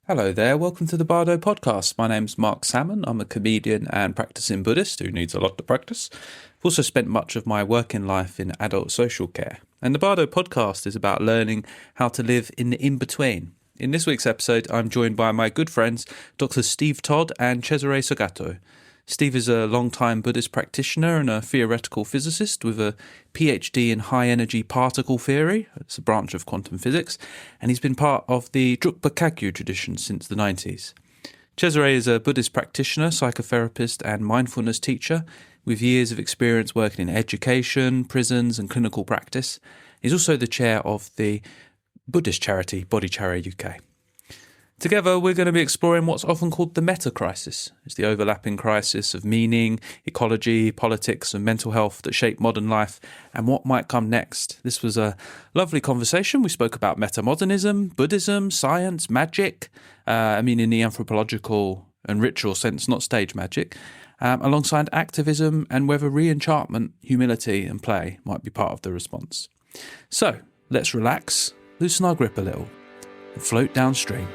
Hello there, welcome to the Bardo podcast. My name's Marc Salmon. I'm a comedian and practicing Buddhist who needs a lot to practice. I've also spent much of my working life in adult social care. And the Bardo podcast is about learning how to live in the in-between. In this week's episode, I'm joined by my good friends, Dr. Steve Todd and Cesare Saguato. Steve is a long-time Buddhist practitioner and a theoretical physicist with a PhD in high-energy particle theory. It's a branch of quantum physics, and he's been part of the Drukpa Kagyu tradition since the 90s. Cesare is a Buddhist practitioner, psychotherapist, and mindfulness teacher with years of experience working in education, prisons, and clinical practice. He's also the chair of the Buddhist charity Bodhicharya UK. Together, we're going to be exploring what's often called the meta-crisis. It's the overlapping crisis of meaning, ecology, politics and mental health that shape modern life and what might come next. This was a lovely conversation. We spoke about meta-modernism, Buddhism, science, magic, in the anthropological and ritual sense, not stage magic, alongside activism and whether re-enchantment, humility and play might be part of the response. So, let's relax, loosen our grip a little and float downstream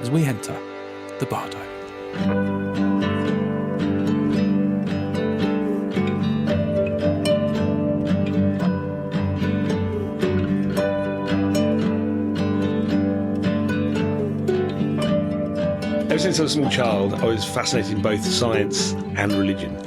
as we enter the Bardo. Ever since I was a small child, I was fascinated in both science and religion.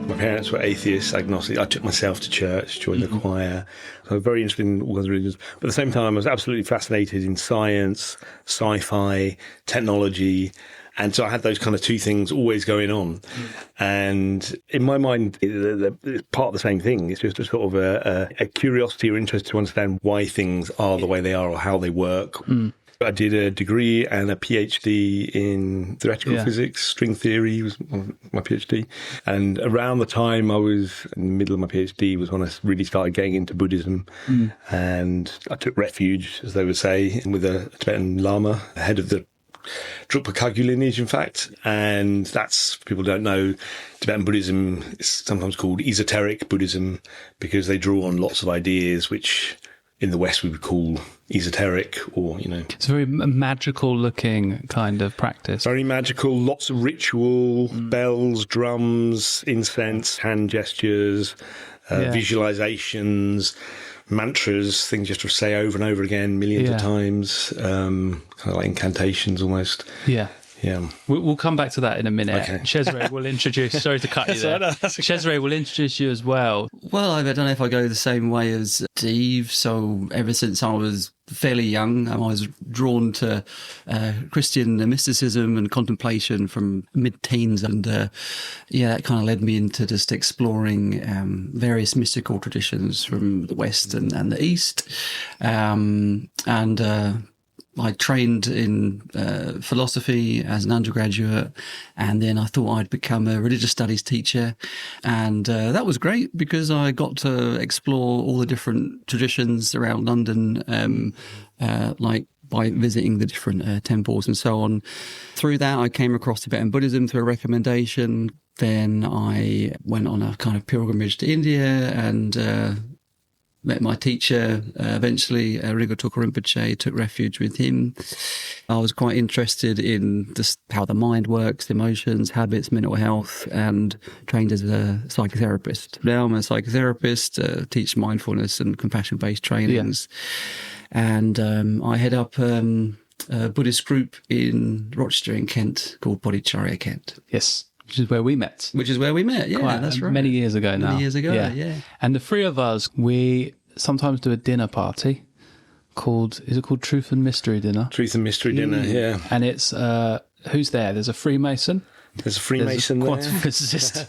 My parents were atheists, agnostic. I took myself to church, joined the choir. So I was very interested in all kinds of religions. But at the same time, I was absolutely fascinated in science, sci-fi, technology. And so I had those kind of two things always going on. And in my mind, it's part of the same thing. It's just a sort of a curiosity or interest to understand why things are the way they are or how they work. I did a degree and a PhD in theoretical physics. String theory was my PhD. And around the time I was in the middle of my PhD was when I really started getting into Buddhism. And I took refuge, as they would say, with a Tibetan Lama, head of the Drukpa Kagyu lineage, in fact. And that's, for people who don't know, Tibetan Buddhism is sometimes called esoteric Buddhism because they draw on lots of ideas which in the West we would call esoteric, or, It's a very magical looking kind of practice. Very magical, lots of ritual, bells, drums, incense, hand gestures, visualizations, mantras, things you have to say over and over again millions of times, kind of like incantations almost. Yeah. Yeah. We'll come back to that in a minute. Okay. Cesare will introduce... Sorry to cut you there. Cesare will introduce you as well. Well, I don't know if I go the same way as Steve. So ever since I was fairly young, I was drawn to Christian mysticism and contemplation from mid-teens. And that kind of led me into just exploring various mystical traditions from the West and the East. I trained in philosophy as an undergraduate, and then I thought I'd become a religious studies teacher. And that was great because I got to explore all the different traditions around London, like by visiting the different temples and so on. Through that, I came across Tibetan Buddhism through a recommendation. Then I went on a kind of pilgrimage to India and met my teacher eventually, Rigoto Rinpoche, took refuge with him. I was quite interested in just how the mind works, emotions, habits, mental health, and trained as a psychotherapist. Now I'm a psychotherapist, teach mindfulness and compassion-based trainings. Yeah. And I head up a Buddhist group in Rochester in Kent called Bodhicharya Kent. Yes. Which is where we met. Yeah, that's right. Many years ago now. Yeah. And the three of us, we sometimes do a dinner party called Truth and Mystery Dinner? Truth and Mystery Dinner, yeah. And it's, who's there? There's a Freemason. There's a Freemason there. Quantum physicist,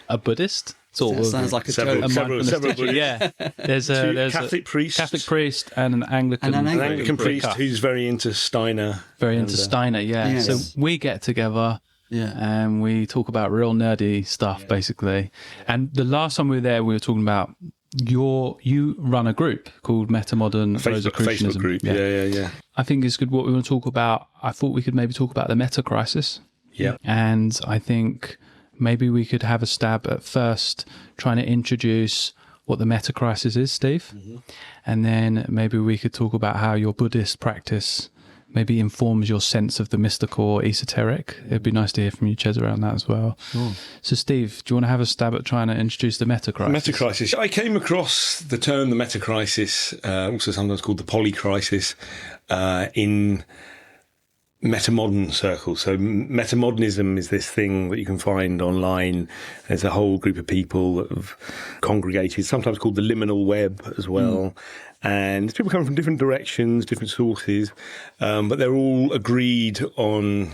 a Buddhist. Sounds like a joke. Several Buddhists. Yeah. There's a Catholic priest and an Anglican priest who's very into Steiner. Steiner, yeah. Yes. So we get together. Yeah. And we talk about real nerdy stuff, basically. And the last time we were there, we were talking about you run a group called Meta-modern Facebook group. Yeah. I think it's good what we want to talk about. I thought we could maybe talk about the meta-crisis. Yeah. And I think maybe we could have a stab at first trying to introduce what the meta-crisis is, Steve. Mm-hmm. And then maybe we could talk about how your Buddhist practice maybe informs your sense of the mystical or esoteric. It'd be nice to hear from you, Chez, around that as well. So, Steve, do you want to have a stab at trying to introduce the meta-crisis? Meta-crisis. I came across the term the meta-crisis, also sometimes called the poly-crisis, in meta-modern circles. So meta-modernism is this thing that you can find online. There's a whole group of people that have congregated, sometimes called the liminal web as well. And people come from different directions, different sources, but they're all agreed on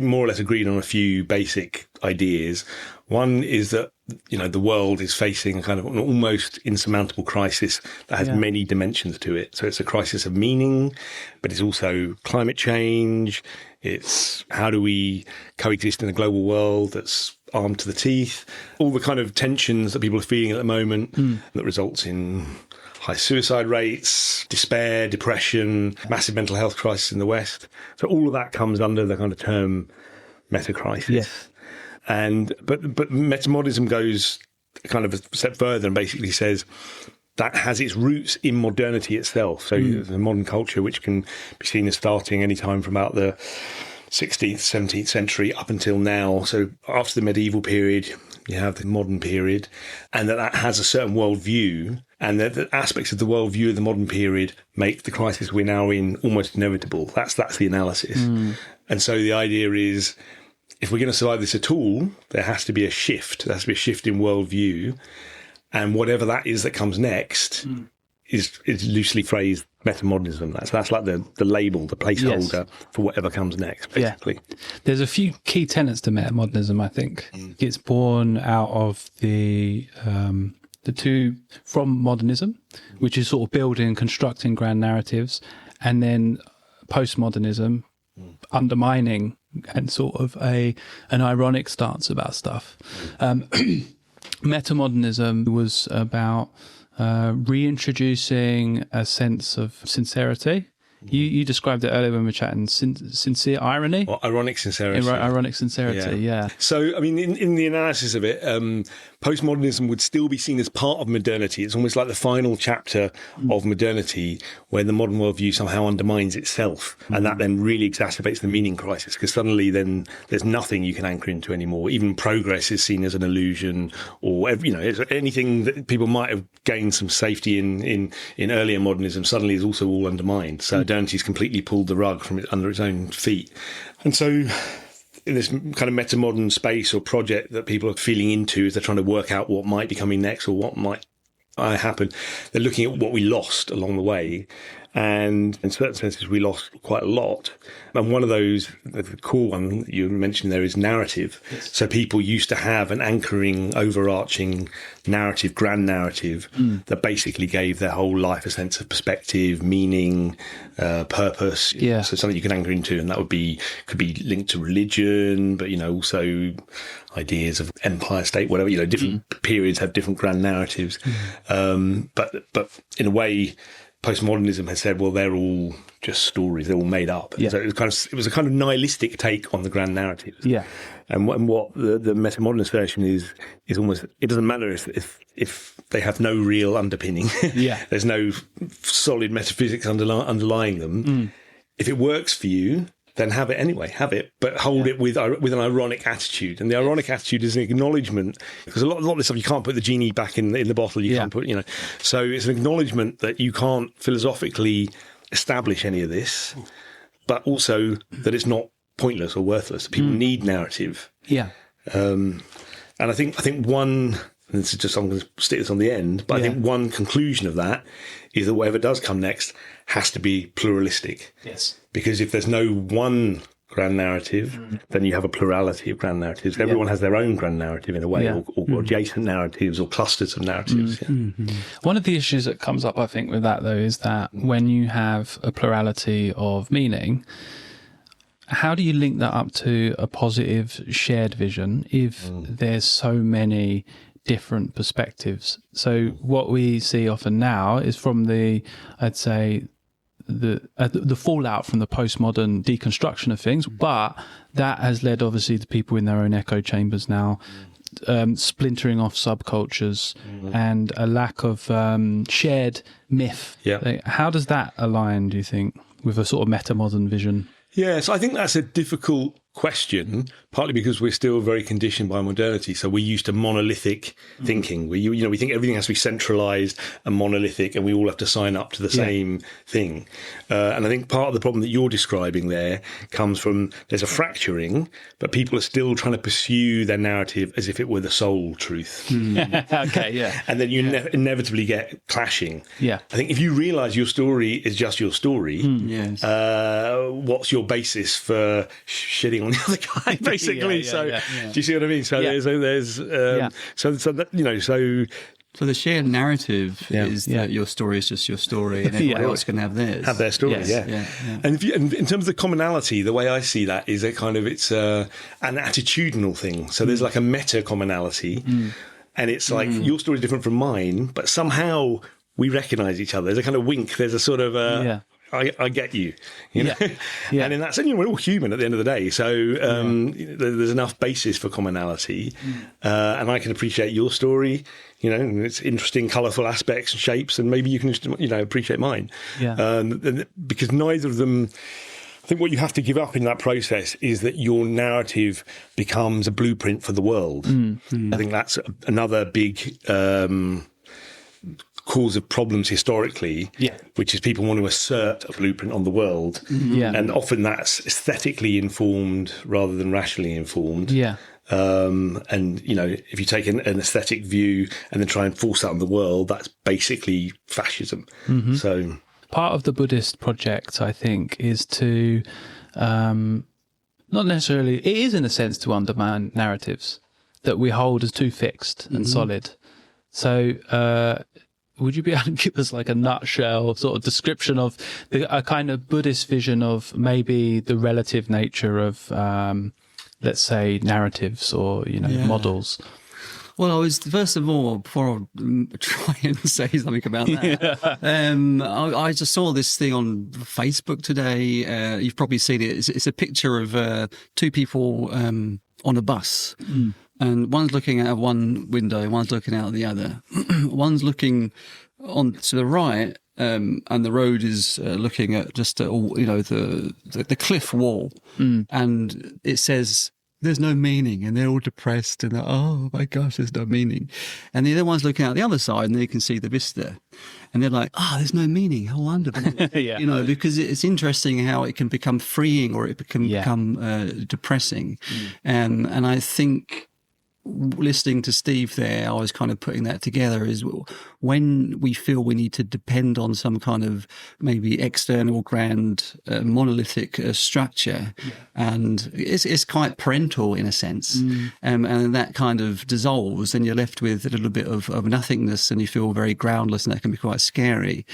more or less agreed on a few basic ideas. One is that, the world is facing a kind of an almost insurmountable crisis that has many dimensions to it. So it's a crisis of meaning, but it's also climate change. It's how do we coexist in a global world that's armed to the teeth? All the kind of tensions that people are feeling at the moment that results in high suicide rates, despair, depression, massive mental health crisis in the West. So all of that comes under the kind of term meta-crisis. Yes. But meta-modernism goes kind of a step further and basically says that has its roots in modernity itself. So the modern culture, which can be seen as starting any time from about the 16th, 17th century up until now. So after the medieval period, you have the modern period, and that has a certain worldview, and that the aspects of the worldview of the modern period make the crisis we're now in almost inevitable. That's the analysis. And so the idea is, if we're going to survive this at all, there has to be a shift. There has to be a shift in worldview. And whatever that is that comes next is loosely phrased meta-modernism. That's like the label, the placeholder for whatever comes next, basically. Yeah. There's a few key tenets to meta-modernism, I think. It's born out of the two from modernism, which is sort of building, constructing grand narratives, and then postmodernism, undermining and sort of an ironic stance about stuff. Meta-modernism was about reintroducing a sense of sincerity. You described it earlier when we were chatting, sincere irony? Or ironic sincerity. Ironic sincerity, yeah. So, I mean, in the analysis of it, postmodernism would still be seen as part of modernity. It's almost like the final chapter of modernity where the modern worldview somehow undermines itself. And that then really exacerbates the meaning crisis, because suddenly then there's nothing you can anchor into anymore. Even progress is seen as an illusion, or, anything that people might have gained some safety in earlier modernism suddenly is also all undermined. So modernity's completely pulled the rug from under its own feet. And so in this kind of meta-modern space or project that people are feeling into as they're trying to work out what might be coming next or what might happen, they're looking at what we lost along the way. And in certain senses, we lost quite a lot. And one of those, the core one that you mentioned there, is narrative. Yes. So people used to have an anchoring, overarching narrative, grand narrative, that basically gave their whole life a sense of perspective, meaning, purpose. Yeah. So something you can anchor into, and that could be linked to religion, but also ideas of empire, state, whatever. Different periods have different grand narratives. But in a way, postmodernism has said, well, they're all just stories; they're all made up. Yeah. So it was a kind of nihilistic take on the grand narratives. Yeah. And what the meta-modernist version is almost, it doesn't matter if they have no real underpinning. Yeah. There's no solid metaphysics underlying them. If it works for you, then have it anyway. Have it, but hold it with an ironic attitude. And the ironic attitude is an acknowledgement, because a lot of this stuff you can't put the genie back in the bottle. You can't put, So it's an acknowledgement that you can't philosophically establish any of this, but also that it's not pointless or worthless. People need narrative. Yeah. And I think one. And this is just, I'm going to stick this on the end, but I think one conclusion of that is that whatever does come next has to be pluralistic. Yes. Because if there's no one grand narrative, then you have a plurality of grand narratives. Everyone has their own grand narrative in a way, or adjacent narratives or clusters of narratives. One of the issues that comes up, I think, with that, though, is that when you have a plurality of meaning, how do you link that up to a positive shared vision if there's so many different perspectives? So what we see often now is from the fallout from the postmodern deconstruction of things, but that has led obviously to people in their own echo chambers now, splintering off subcultures and a lack of shared myth. Yeah. How does that align, do you think? with a sort of meta-modern vision? Yeah, so I think that's a difficult question, partly because we're still very conditioned by modernity. So we're used to monolithic thinking. We think everything has to be centralized and monolithic, and we all have to sign up to the same thing. And I think part of the problem that you're describing there comes from there's a fracturing, but people are still trying to pursue their narrative as if it were the sole truth. Okay, yeah. And then you inevitably get clashing. Yeah. I think if you realize your story is just your story, Yes. what's your basis for shitting on the other guy, basically? Do you see what I mean? So So the shared narrative is that your story is just your story, and everyone else can have theirs. Have their story, And in terms of the commonality, the way I see that is it's an attitudinal thing. So there's like a meta commonality, and it's like your story is different from mine, but somehow we recognise each other. There's a kind of wink. There's a sort of I get you, know? And in that sense, we're all human at the end of the day. So there's enough basis for commonality, and I can appreciate your story. It's interesting, colourful aspects and shapes, and maybe you can just appreciate mine. Because neither of them. I think what you have to give up in that process is that your narrative becomes a blueprint for the world. I think that's another big cause of problems historically, which is people want to assert a blueprint on the world. And often that's aesthetically informed rather than rationally informed. And if you take an aesthetic view and then try and force that on the world, that's basically fascism. So part of the Buddhist project, I think, is to not necessarily, it is in a sense to undermine narratives that we hold as too fixed and solid. So would you be able to give us like a nutshell sort of description of a kind of Buddhist vision of maybe the relative nature of, let's say, narratives or, models? Well, I was, first of all, before I try and say something about that, I just saw this thing on Facebook today. You've probably seen it. It's a picture of two people on a bus. And one's looking out of one window, one's looking out of the other. One's looking on to the right, and the road is looking at just the cliff wall, and it says there's no meaning, and they're all depressed, and oh my gosh, there's no meaning. And the other one's looking out the other side, and they can see the vista, and they're like, there's no meaning. How wonderful, because it's interesting how it can become freeing or it can become depressing, and I think. Listening to Steve there, I was kind of putting that together is when we feel we need to depend on some kind of maybe external grand monolithic structure, and it's quite parental in a sense, and that kind of dissolves, and you're left with a little bit of nothingness, and you feel very groundless, and that can be quite scary.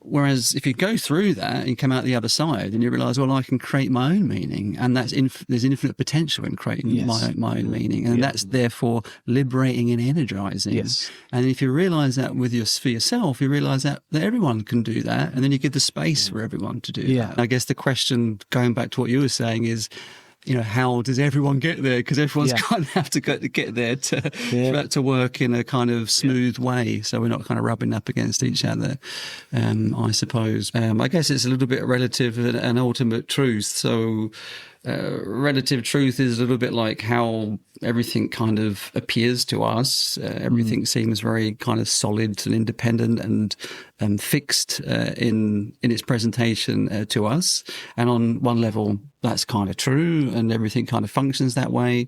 Whereas if you go through that and you come out the other side and you realise, well, I can create my own meaning, and that's there's infinite potential in creating my own meaning, and that's therefore liberating and energising. And if you realise that for yourself, you realise that everyone can do that, and then you give the space for everyone to do that. And I guess the question, going back to what you were saying, is, how does everyone get there? Because everyone's kind of have to get there to work in a kind of smooth way, so we're not kind of rubbing up against each other, I suppose. I guess it's a little bit relative and ultimate truth. So relative truth is a little bit like how everything kind of appears to us. Everything seems very kind of solid and independent and fixed in its presentation to us. And on one level, that's kind of true, and everything kind of functions that way.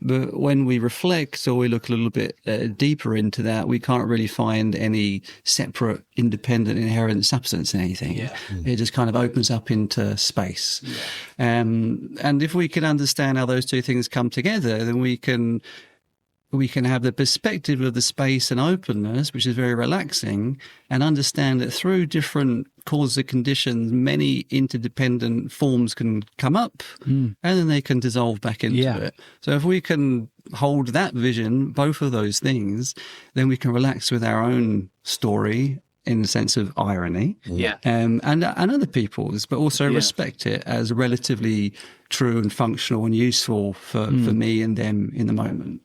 But when we reflect or we look a little bit deeper into that, we can't really find any separate, independent, inherent substance in anything. It just kind of opens up into space. And if we can understand how those two things come together, then we can have the perspective of the space and openness, which is very relaxing, and understand that through different causes and conditions, many interdependent forms can come up, and then they can dissolve back into it. So if we can hold that vision, both of those things, then we can relax with our own story in the sense of irony, and other people's, but also respect it as relatively true and functional and useful for me and them in the moment.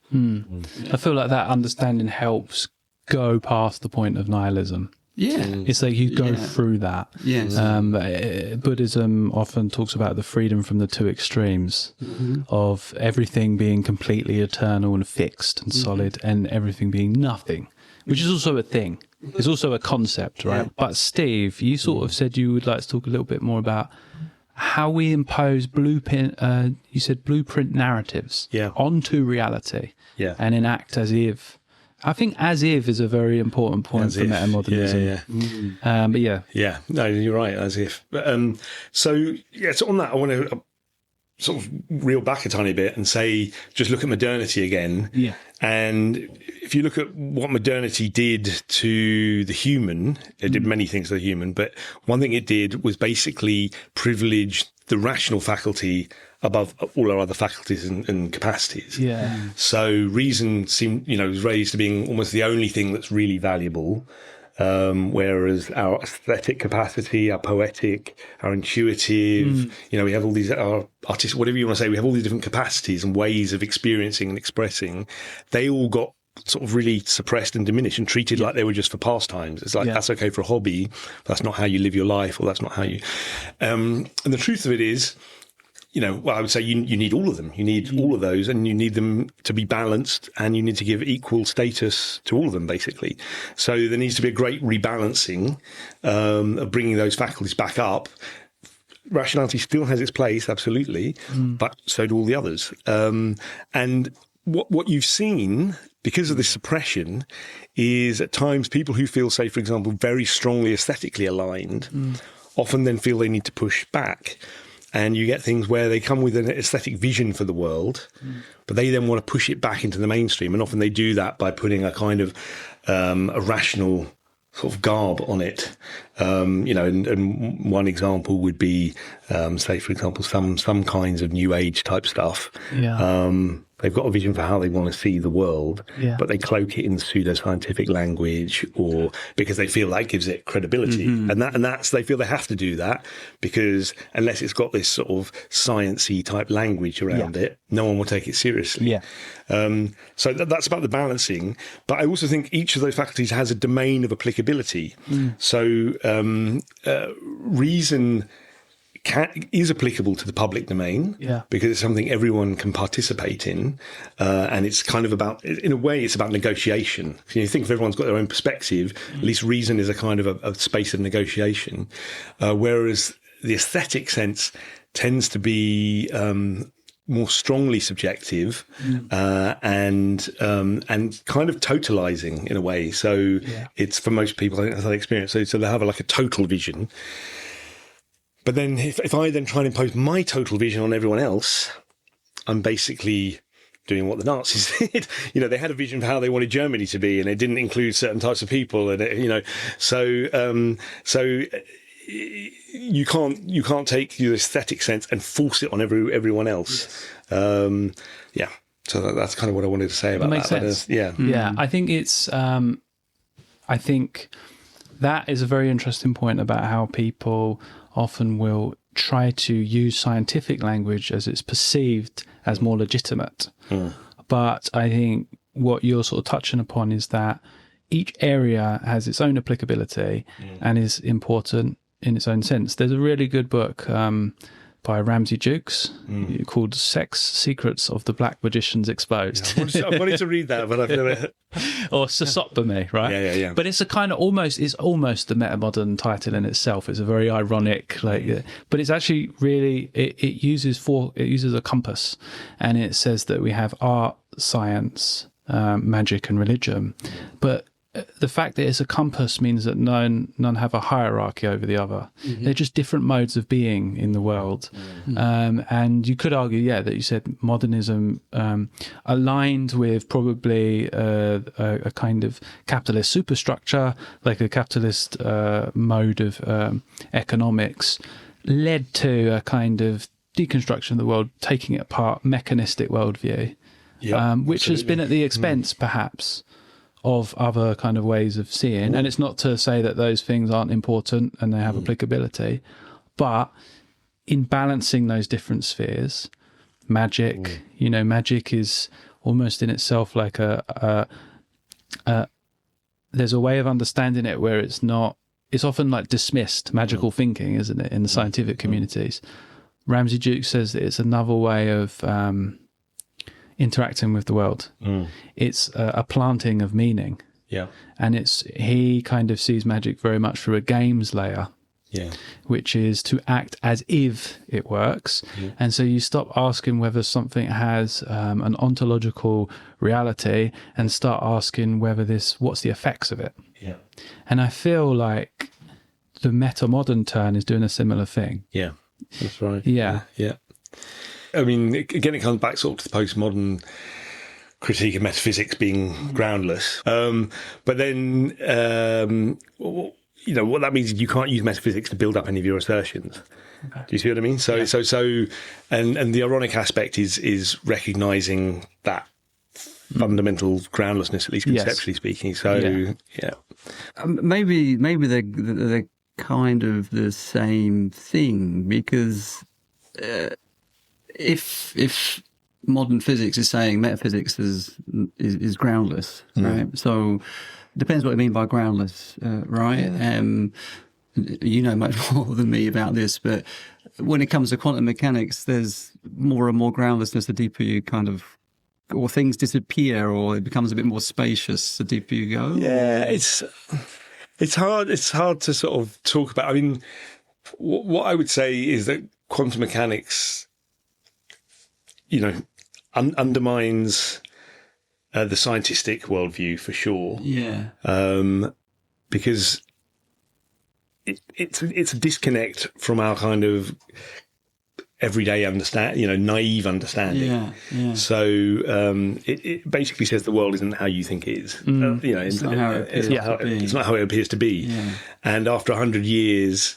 I feel like that understanding helps go past the point of nihilism. Yeah. It's like you go through that. Yes. Buddhism often talks about the freedom from the two extremes of everything being completely eternal and fixed and solid, and everything being nothing, which is also a thing. It's also a concept, right? But Steve, you sort of said you would like to talk a little bit more about how we impose blueprint narratives onto reality and enact as if. I think as if is a very important point as for meta-modernism. No, you're right, as if. So on that, I want to sort of reel back a tiny bit and say, just look at modernity again. Yeah. And if you look at what modernity did to the human, it did many things to the human, but one thing it did was basically privilege the rational faculty above all our other faculties and capacities. Yeah. So reason was raised to being almost the only thing that's really valuable. Whereas our aesthetic capacity, our poetic, our intuitive, we have all these, our artistic, whatever you want to say, we have all these different capacities and ways of experiencing and expressing. They all got sort of really suppressed and diminished and treated like they were just for pastimes. It's like, that's okay for a hobby, but that's not how you live your life, or that's not how you... and the truth of it is, I would say you need all of them. You need all of those, and you need them to be balanced, and you need to give equal status to all of them, basically. So there needs to be a great rebalancing of bringing those faculties back up. Rationality still has its place, absolutely, but so do all the others. And what you've seen, because of this suppression, is at times people who feel, say, for example, very strongly aesthetically aligned, often then feel they need to push back. And you get things where they come with an aesthetic vision for the world, but they then want to push it back into the mainstream. And often they do that by putting a kind of a rational sort of garb on it. And one example would be, say, for example, some kinds of new age type stuff. Yeah. They've got a vision for how they want to see the world, but they cloak it in pseudoscientific language, or because they feel that gives it credibility. And that's they feel they have to do that, because unless it's got this sort of sciencey type language around it, no one will take it seriously. Yeah. So that's about the balancing. But I also think each of those faculties has a domain of applicability. So reason is applicable to the public domain, because it's something everyone can participate in, and it's kind of about, in a way, it's about negotiation. So you think if everyone's got their own perspective, at least reason is a kind of a space of negotiation, whereas the aesthetic sense tends to be more strongly subjective and kind of totalizing in a way. So it's, for most people, I think that's that experience. So they have like a total vision. But then if I then try and impose my total vision on everyone else, I'm basically doing what the Nazis did. They had a vision for how they wanted Germany to be, and it didn't include certain types of people. And so you can't take your aesthetic sense and force it on everyone else. So that's kind of what I wanted to say about that. That makes sense. I think it's. I think that is a very interesting point about how people often will try to use scientific language as it's perceived as more legitimate. But I think what you're sort of touching upon is that each area has its own applicability and is important in its own sense. There's a really good book by Ramsey Jukes called Sex Secrets of the Black Magicians Exposed. I wanted to read that, but I've never... Or Sesotbame, right? Yeah. But it's a kind of it's almost the meta-modern title in itself. It's a very ironic, but it's actually really, it uses a compass, and it says that we have art, science, magic and religion, but the fact that it's a compass means that none have a hierarchy over the other. They're just different modes of being in the world. And you could argue, that you said modernism aligned with probably a kind of capitalist superstructure, like a capitalist mode of economics, led to a kind of deconstruction of the world, taking it apart, mechanistic worldview, which has been at the expense, perhaps, of other kind of ways of seeing. And it's not to say that those things aren't important and they have applicability, but in balancing those different spheres, magic, magic is almost in itself like a there's a way of understanding it where it's often like dismissed magical thinking, isn't it, in the scientific communities. Ramsey Duke says that it's another way of interacting with the world. It's a planting of meaning. Yeah. And he kind of sees magic very much through a games layer. Yeah. Which is to act as if it works. And so you stop asking whether something has an ontological reality and start asking what's the effects of it. Yeah. And I feel like the meta-modern turn is doing a similar thing. Yeah, that's right. Yeah. Yeah. I mean, again, it comes back sort of to the postmodern critique of metaphysics being groundless. But then, what that means is you can't use metaphysics to build up any of your assertions. Okay. Do you see what I mean? So, and the ironic aspect is recognizing that fundamental groundlessness, at least conceptually speaking. So, maybe they're kind of the same thing, because if modern physics is saying metaphysics is groundless, right? So depends what you mean by groundless, right? Yeah. You know much more than me about this, but when it comes to quantum mechanics, there's more and more groundlessness the deeper you or things disappear, or it becomes a bit more spacious the deeper you go. Yeah, it's hard to sort of talk about. I mean, what I would say is that quantum mechanics, undermines the scientistic worldview for sure. Yeah. Because it's a disconnect from our kind of everyday naive understanding. Yeah, yeah. So it basically says the world isn't how you think it is. It's not how it appears to be. It's not how it appears to be. Yeah. And after 100 years,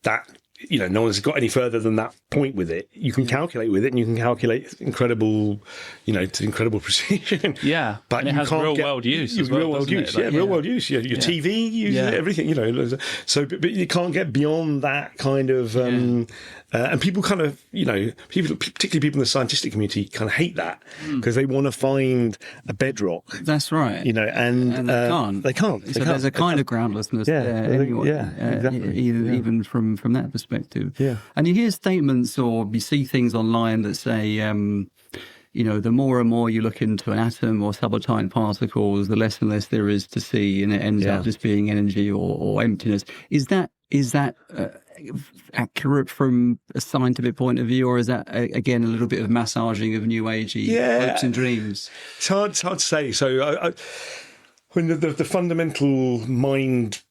that no one's got any further than that point with it. You can calculate with it, and you can calculate incredible precision. Yeah, but and it has real world use. Real world use, real world use. Your TV uses it, everything. So, but you can't get beyond that kind of. And people kind of, particularly people in the scientific community, kind of hate that because they want to find a bedrock. That's right. And they can't. They can't. So there's a kind of groundlessness there. Anyway, exactly. Even from that perspective. Yeah. And you hear statements or you see things online that say, the more and more you look into an atom or subatomic particles, the less and less there is to see, and it ends up just being energy or emptiness. Is that accurate from a scientific point of view, or is that again a little bit of massaging of new agey hopes and dreams? It's hard to say. So when the fundamental mind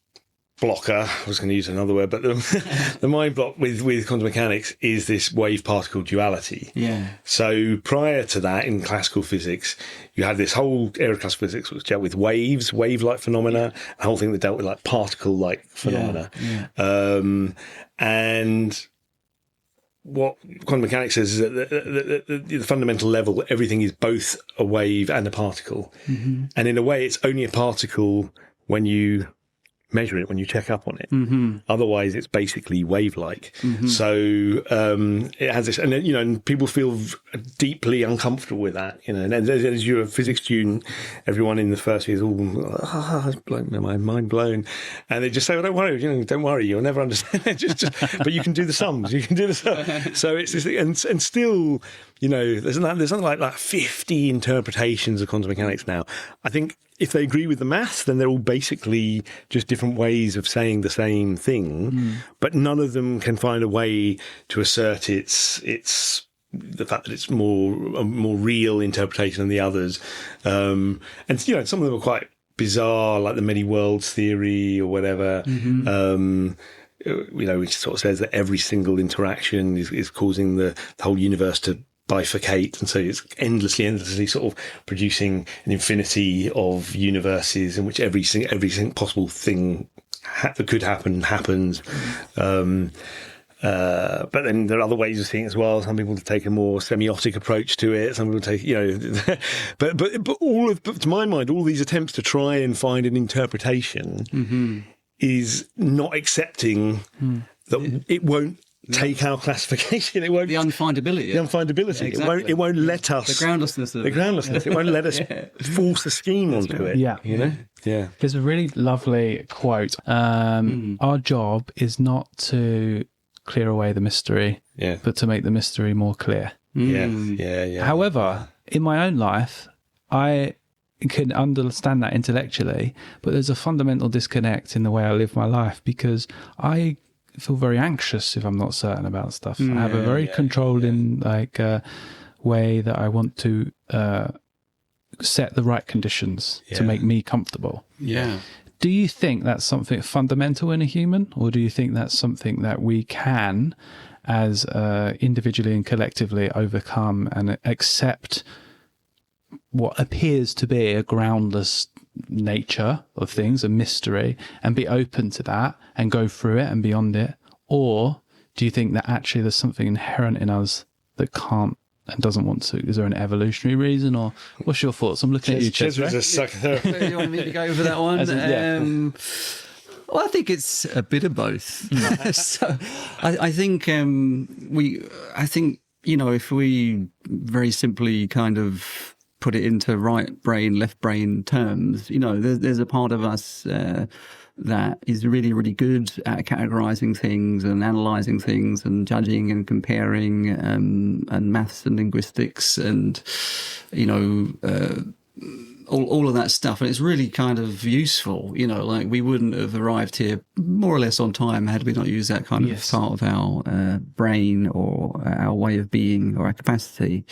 blocker, I was going to use another word, but the mind block with quantum mechanics is this wave-particle duality. Yeah. So prior to that, in classical physics, you had this whole area of classical physics which dealt with waves, wave-like phenomena, a whole thing that dealt with like particle-like phenomena. Yeah. And what quantum mechanics says is that the fundamental level, everything is both a wave and a particle. Mm-hmm. And in a way, it's only a particle when you measure it, when you check up on it. Mm-hmm. Otherwise, it's basically wave-like. Mm-hmm. So it has this, and people feel deeply uncomfortable with that. And as you're a physics student, everyone in the first year is all, my mind blown, and they just say, "Well, don't worry, you'll never understand it. just, but you can do the sums, So it's this, and still, there's something like 50 interpretations of quantum mechanics now. I think if they agree with the maths, then they're all basically just different ways of saying the same thing, but none of them can find a way to assert it's the fact that it's a more real interpretation than the others. And some of them are quite bizarre, like the many worlds theory or whatever. Which sort of says that every single interaction is causing the whole universe to bifurcate, and so it's endlessly sort of producing an infinity of universes in which every single possible thing that could happen happens. But then there are other ways of seeing it as well. Some people take a more semiotic approach to it. Some people take, but to my mind, all these attempts to try and find an interpretation is not accepting that it won't take our classification. It won't. The unfindability. The unfindability. Exactly. It won't let us. The groundlessness of The groundlessness. It won't let us force a scheme onto it. Yeah. You know? Yeah. There's a really lovely quote. Our job is not to clear away the mystery, but to make the mystery more clear. Yeah. However, in my own life, I can understand that intellectually, but there's a fundamental disconnect in the way I live my life, because I feel very anxious if I'm not certain about stuff. I have a very controlling way that I want to set the right conditions to make me comfortable. Yeah. Do you think that's something fundamental in a human, or do you think that's something that we can, as individually and collectively, overcome and accept what appears to be a groundless nature of things, a mystery, and be open to that and go through it and beyond it? Or do you think that actually there's something inherent in us that can't and doesn't want to? Is there an evolutionary reason, or what's your thoughts? I'm looking at you, Cesare. Cesare. A psychotherapist. You want me to go over that one? Well, I think it's a bit of both. So, I think if we very simply kind of put it into right brain, left brain terms, there's a part of us that is really, really good at categorizing things and analyzing things and judging and comparing, and maths and linguistics and, all of that stuff. And it's really kind of useful, we wouldn't have arrived here more or less on time had we not used that kind of part of our brain or our way of being or our capacity.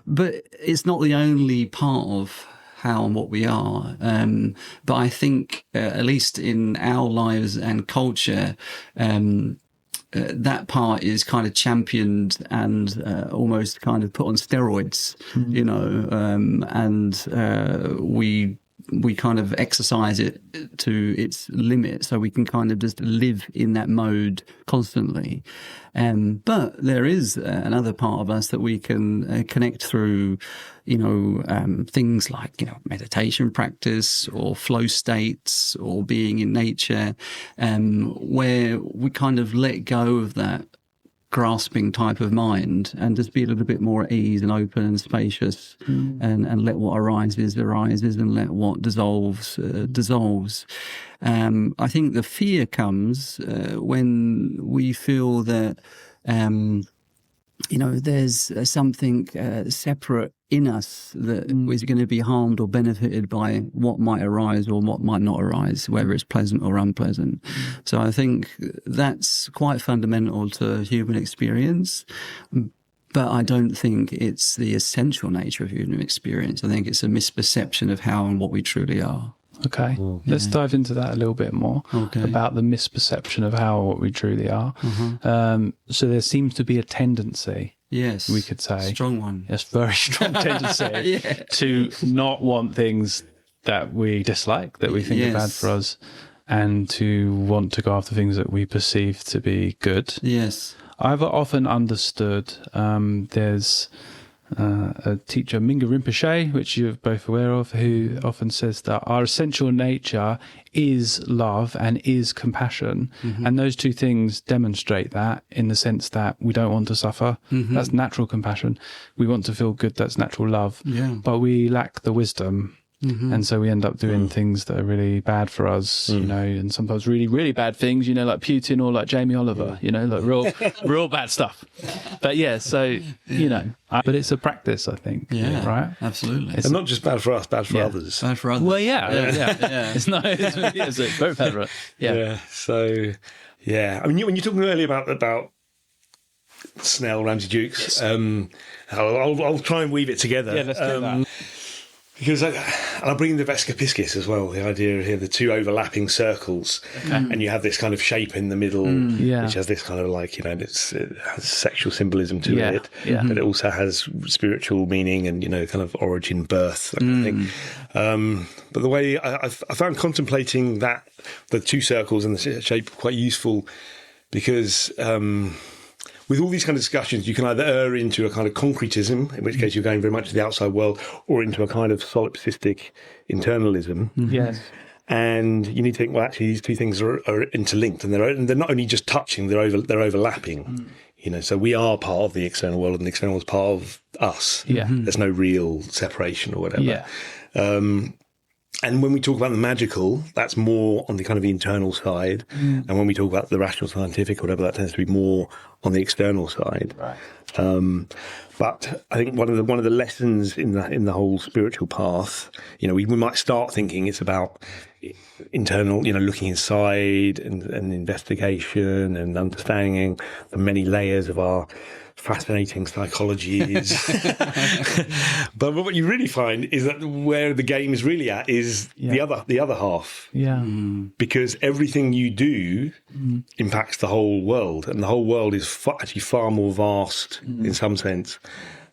But it's not the only part of how and what we are. But I think, at least in our lives and culture, that part is kind of championed and almost kind of put on steroids, and we kind of exercise it to its limit, so we can kind of just live in that mode constantly. But there is another part of us that we can connect through, things like, meditation practice or flow states or being in nature, where we kind of let go of that grasping type of mind and just be a little bit more at ease and open and spacious, and let what arises and let what dissolves. I think the fear comes when we feel that there's something separate in us that is going to be harmed or benefited by what might arise or what might not arise, whether it's pleasant or unpleasant. So I think that's quite fundamental to human experience. But I don't think it's the essential nature of human experience. I think it's a misperception of how and what we truly are. Okay, let's dive into that a little bit more, about the misperception of how what we truly are. So there seems to be a tendency, we could say, strong one, yes, very strong tendency to not want things that we dislike, that we think are bad for us, and to want to go after things that we perceive to be good. Yes. I've often understood there's a teacher, Mingyur Rinpoche, which you're both aware of, who often says that our essential nature is love and is compassion. And those two things demonstrate that, in the sense that we don't want to suffer. That's natural compassion. We want to feel good. That's natural love. But we lack the wisdom. And so we end up doing things that are really bad for us, and sometimes really, really bad things, like Putin or like Jamie Oliver, like real bad stuff. But but it's a practice, I think. Right? Absolutely. And not just bad for us, bad for others. Bad for others. Well, it's not, it's very bad for us. So, I mean, when you're talking earlier about Snell, Ramsey Jukes, I'll try and weave it together. Yeah, let's do that. Because I'll bring in the Vesca-Piscis as well, the idea here, the two overlapping circles, and you have this kind of shape in the middle, which has this kind of it has sexual symbolism to it, but it also has spiritual meaning and, kind of origin, birth, that kind of thing. But the way I found contemplating the two circles and the shape quite useful, because with all these kind of discussions, you can either err into a kind of concretism, in which case you're going very much to the outside world, or into a kind of solipsistic internalism. Yes. And you need to think, well, actually, these two things are interlinked, and they're not only just touching; they're overlapping. So we are part of the external world, and the external world is part of us. Yeah. There's no real separation or whatever. Yeah. And when we talk about the magical, that's more on the kind of the internal side. And when we talk about the rational scientific or whatever, that tends to be more on the external side. Right. But I think one of the lessons in the whole spiritual path, we might start thinking it's about internal, looking inside and investigation and understanding the many layers of our fascinating psychologies. But what you really find is that where the game is really at is the other half. Yeah. Because everything you do impacts the whole world, and the whole world is actually far more vast in some sense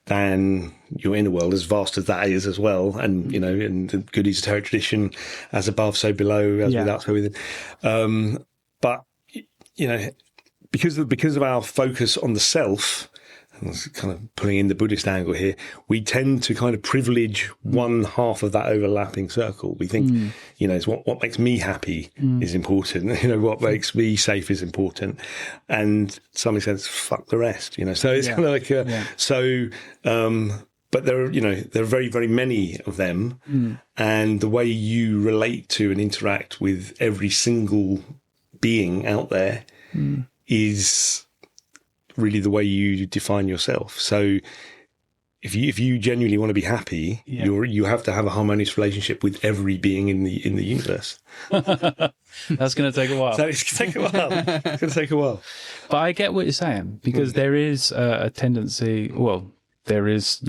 than your inner world, as vast as that is as well. And, in the good esoteric tradition, as above, so below, as without, so within. But, because of our focus on the self, and kind of pulling in the Buddhist angle here, we tend to kind of privilege one half of that overlapping circle. We think, it's what makes me happy is important. What makes me safe is important. And to some extent, fuck the rest, So it's kind of like, but there are very, very many of them. And the way you relate to and interact with every single being out there is really the way you define yourself. So if you genuinely want to be happy, you have to have a harmonious relationship with every being in the universe. That's going to take a while. So it's going to take a while. But I get what you're saying, because there is a tendency, there is,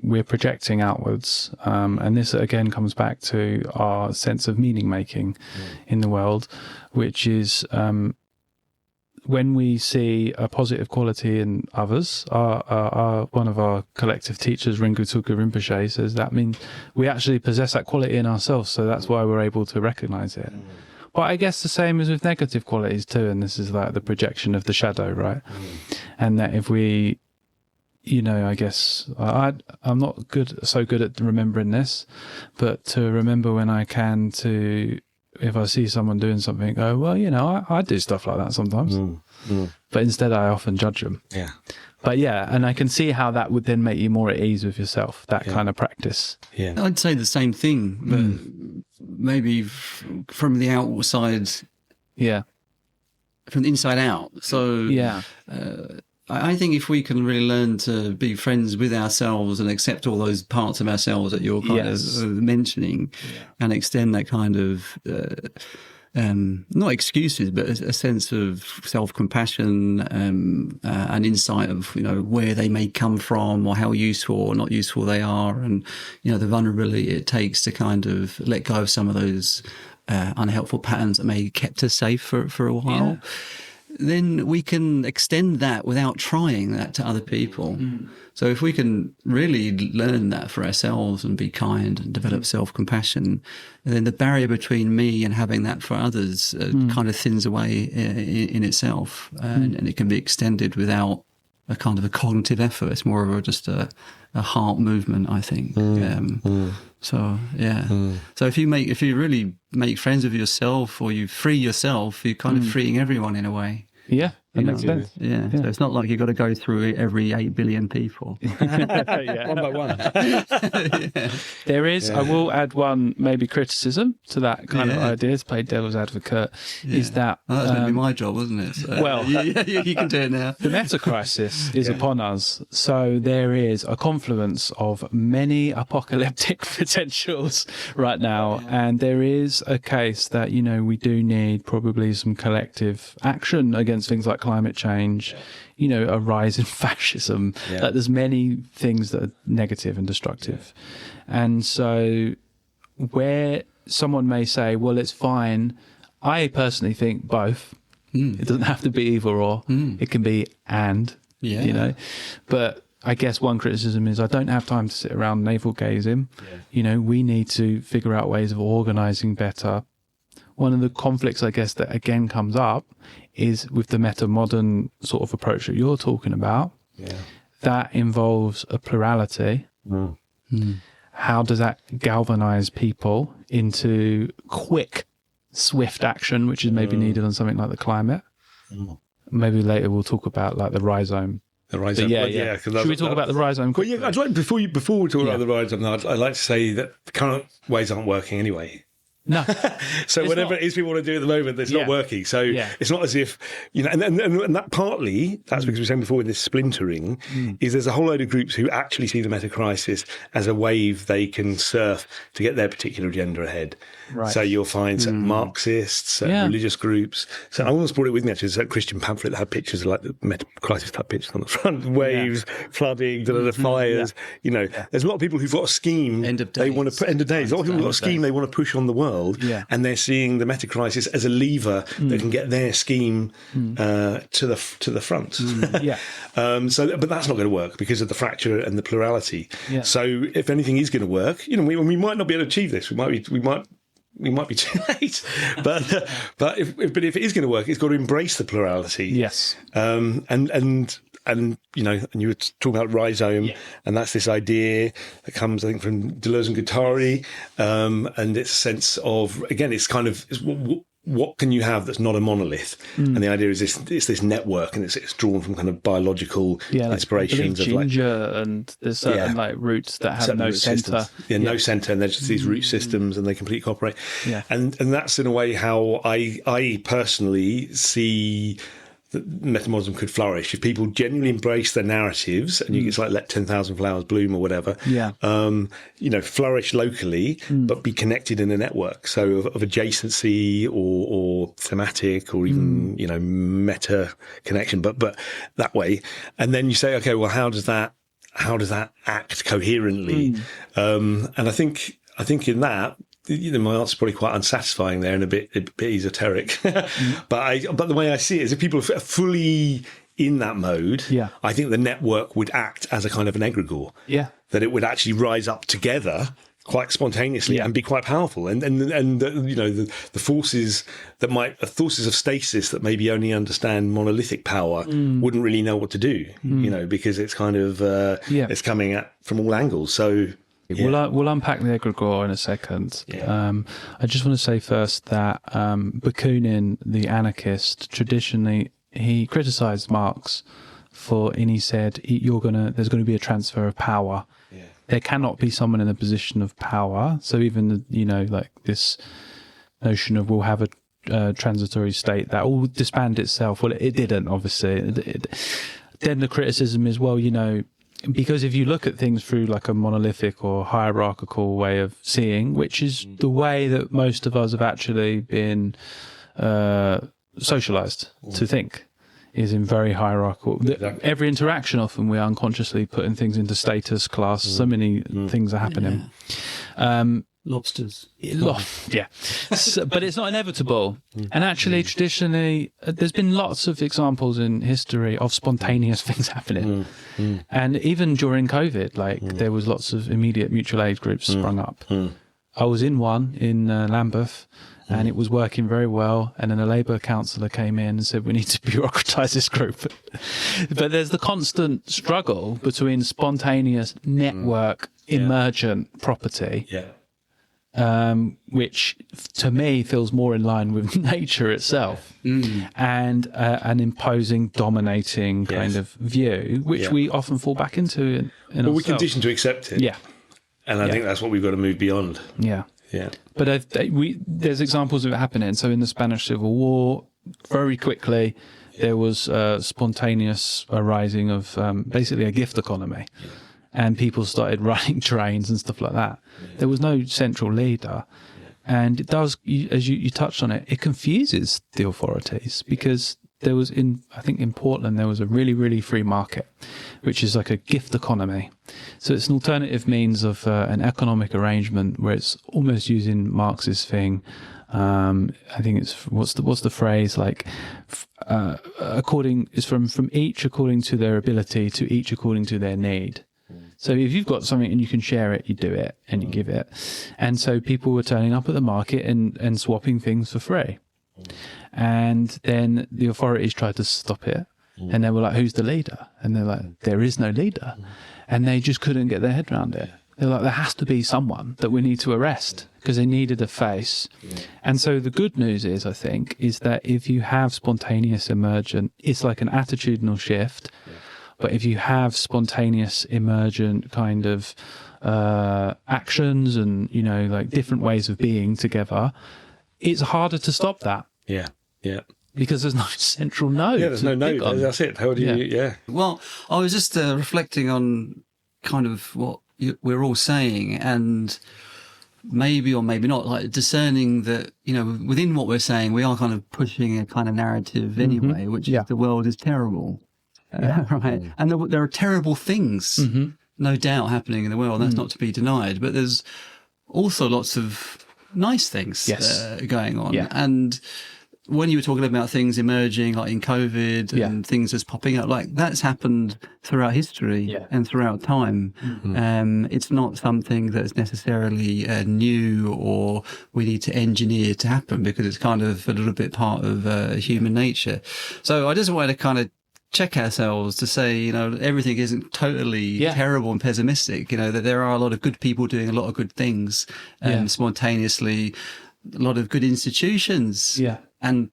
we're projecting outwards. And this again comes back to our sense of meaning making in the world, which is, when we see a positive quality in others, one of our collective teachers, Rinpoche Rinpoche, says that means we actually possess that quality in ourselves, so that's why we're able to recognize it. But I guess the same is with negative qualities too, and this is like the projection of the shadow, right? And that if we, I guess I'm not so good at remembering this, but to remember when I can to, if I see someone doing something, go, well, I do stuff like that sometimes. But instead I often judge them. Yeah. But and I can see how that would then make you more at ease with yourself, that kind of practice. Yeah. I'd say the same thing, but maybe from the outside. Yeah. From the inside out. So I think if we can really learn to be friends with ourselves and accept all those parts of ourselves that you're kind of mentioning, and extend that kind of, not excuses, but a sense of self-compassion, and insight of, where they may come from or how useful or not useful they are, and, the vulnerability it takes to kind of let go of some of those unhelpful patterns that may have kept us safe for a while. Then we can extend that without trying that to other people. So if we can really learn that for ourselves and be kind and develop self-compassion, then the barrier between me and having that for others kind of thins away in itself, and it can be extended without a kind of a cognitive effort. It's more of just a heart movement, I think. So so if you really make friends with yourself, or you free yourself, you're kind of freeing everyone in a way. Yeah, that makes sense. Yeah, so it's not like you've got to go through every 8 billion people. One by one. There is, I will add one, maybe criticism to that kind of idea, to play devil's advocate, is that... Well, that's going to be my job, wasn't it? So, well, you can do it now. The meta-crisis is upon us, so there is a confluence of many apocalyptic potentials right now, and there is a case that, we do need probably some collective action against things like climate change, a rise in fascism. Like there's many things that are negative and destructive. And so where someone may say, well, it's fine, I personally think both. It doesn't have to be either or. It can be and, But I guess one criticism is I don't have time to sit around navel gazing. We need to figure out ways of organising better. One of the conflicts, I guess, that again comes up is with the meta-modern sort of approach that you're talking about. That involves a plurality. How does that galvanize people into quick swift action, which is maybe needed on something like the climate. Maybe later we'll talk about like the rhizome. The rhizome. Yeah. Should we talk about the rhizome? Well, yeah, I'd like, before we talk about the rhizome, I'd like to say that the current ways aren't working anyway. No. So whatever it is we want to do at the moment, it's not working. So it's not as if, and that partly, that's because we were saying before with this splintering, is there's a whole load of groups who actually see the meta-crisis as a wave they can surf to get their particular agenda ahead. Right. So you'll find certain Marxists, certain religious groups. So I almost brought it with me, actually. There's a Christian pamphlet that had pictures of like the meta-crisis type pictures on the front, waves, flooding, fires. There's a lot of people who've got a scheme. End of days. They want to end of days. A lot of people have got a scheme they want to push on the world. And they're seeing the meta-crisis as a lever that can get their scheme to the front. But that's not going to work because of the fracture and the plurality. So if anything is going to work, we might not be able to achieve this. We might be too late, but if it is going to work, it's got to embrace the plurality. Yes, and you were talking about rhizome, and that's this idea that comes, I think, from Deleuze and Guattari, and it's a sense of, again, it's kind of what can you have that's not a monolith? And the idea is it's this network, and it's drawn from kind of biological inspirations like ginger, and there's certain like roots that have no centre. No centre, and there's just these root systems, and they completely cooperate. And that's in a way how I personally see that metamodernism could flourish if people genuinely embrace their narratives, and it's like let 10,000 flowers bloom or whatever. Flourish locally, but be connected in a network. So of adjacency or thematic or even meta connection, but that way. And then you say, okay, well, how does that act coherently? And I think in that, my answer's probably quite unsatisfying there and a bit esoteric. But the way I see it is if people are fully in that mode, I think the network would act as a kind of an egregore. That it would actually rise up together quite spontaneously and be quite powerful. And the forces forces of stasis that maybe only understand monolithic power wouldn't really know what to do, because it's kind of it's coming at from all angles. So we'll unpack the egregore in a second. I just want to say first that Bakunin, the anarchist, traditionally he criticised Marx and he said there's going to be a transfer of power. There cannot be someone in a position of power. So even like this notion of we'll have a transitory state that will disband itself. Well, it didn't, obviously. Then the criticism is, because if you look at things through like a monolithic or hierarchical way of seeing, which is the way that most of us have actually been socialized to think, is in very hierarchical. Every interaction, often we're unconsciously putting things into status, class. So many things are happening. Lobsters. But it's not inevitable. And actually, traditionally, there's been lots of examples in history of spontaneous things happening. And even during COVID, there was lots of immediate mutual aid groups sprung up. I was in one in Lambeth, and it was working very well. And then a Labour councillor came in and said, we need to bureaucratise this group. But there's the constant struggle between spontaneous network, emergent property, which to me feels more in line with nature itself, and an imposing, dominating kind of view, which we often fall back into in we're conditioned to accept it. And I think that's what we've got to move beyond. But there's examples of it happening. So in the Spanish Civil War, very quickly, there was spontaneous arising of basically a gift economy. And people started running trains and stuff like that. There was no central leader. And it does, as you touched on it, it confuses the authorities, because there was I think in Portland, there was a really, really free market, which is like a gift economy. So it's an alternative means of an economic arrangement where it's almost using Marx's thing. I think it's, what's the phrase, like, it's from each according to their ability to each according to their need. So if you've got something and you can share it, you do it and you give it. And so people were turning up at the market and swapping things for free. And then the authorities tried to stop it. And they were like, who's the leader? And they're like, there is no leader. And they just couldn't get their head around it. They're like, there has to be someone that we need to arrest, because they needed a face. And so the good news is, I think, is that if you have spontaneous emergent, it's like an attitudinal shift. But if you have spontaneous emergent kind of actions and, you know, like different ways of being together, it's harder to stop that. Yeah. Because there's no central node. Yeah, there's no node. That's it. How do you? Yeah. Well, I was just reflecting on kind of what we're all saying, and maybe or maybe not, like discerning that, you know, within what we're saying, we are kind of pushing a kind of narrative anyway, which is the world is terrible. Right. And there are terrible things, no doubt, happening in the world. That's not to be denied. But there's also lots of nice things going on. Yeah. And when you were talking about things emerging, like in COVID and things that's popping up, like that's happened throughout history and throughout time. It's not something that's necessarily new or we need to engineer to happen, because it's kind of a little bit part of human nature. So I just wanted to kind of check ourselves to say, you know, everything isn't totally terrible and pessimistic, you know, that there are a lot of good people doing a lot of good things spontaneously, a lot of good institutions and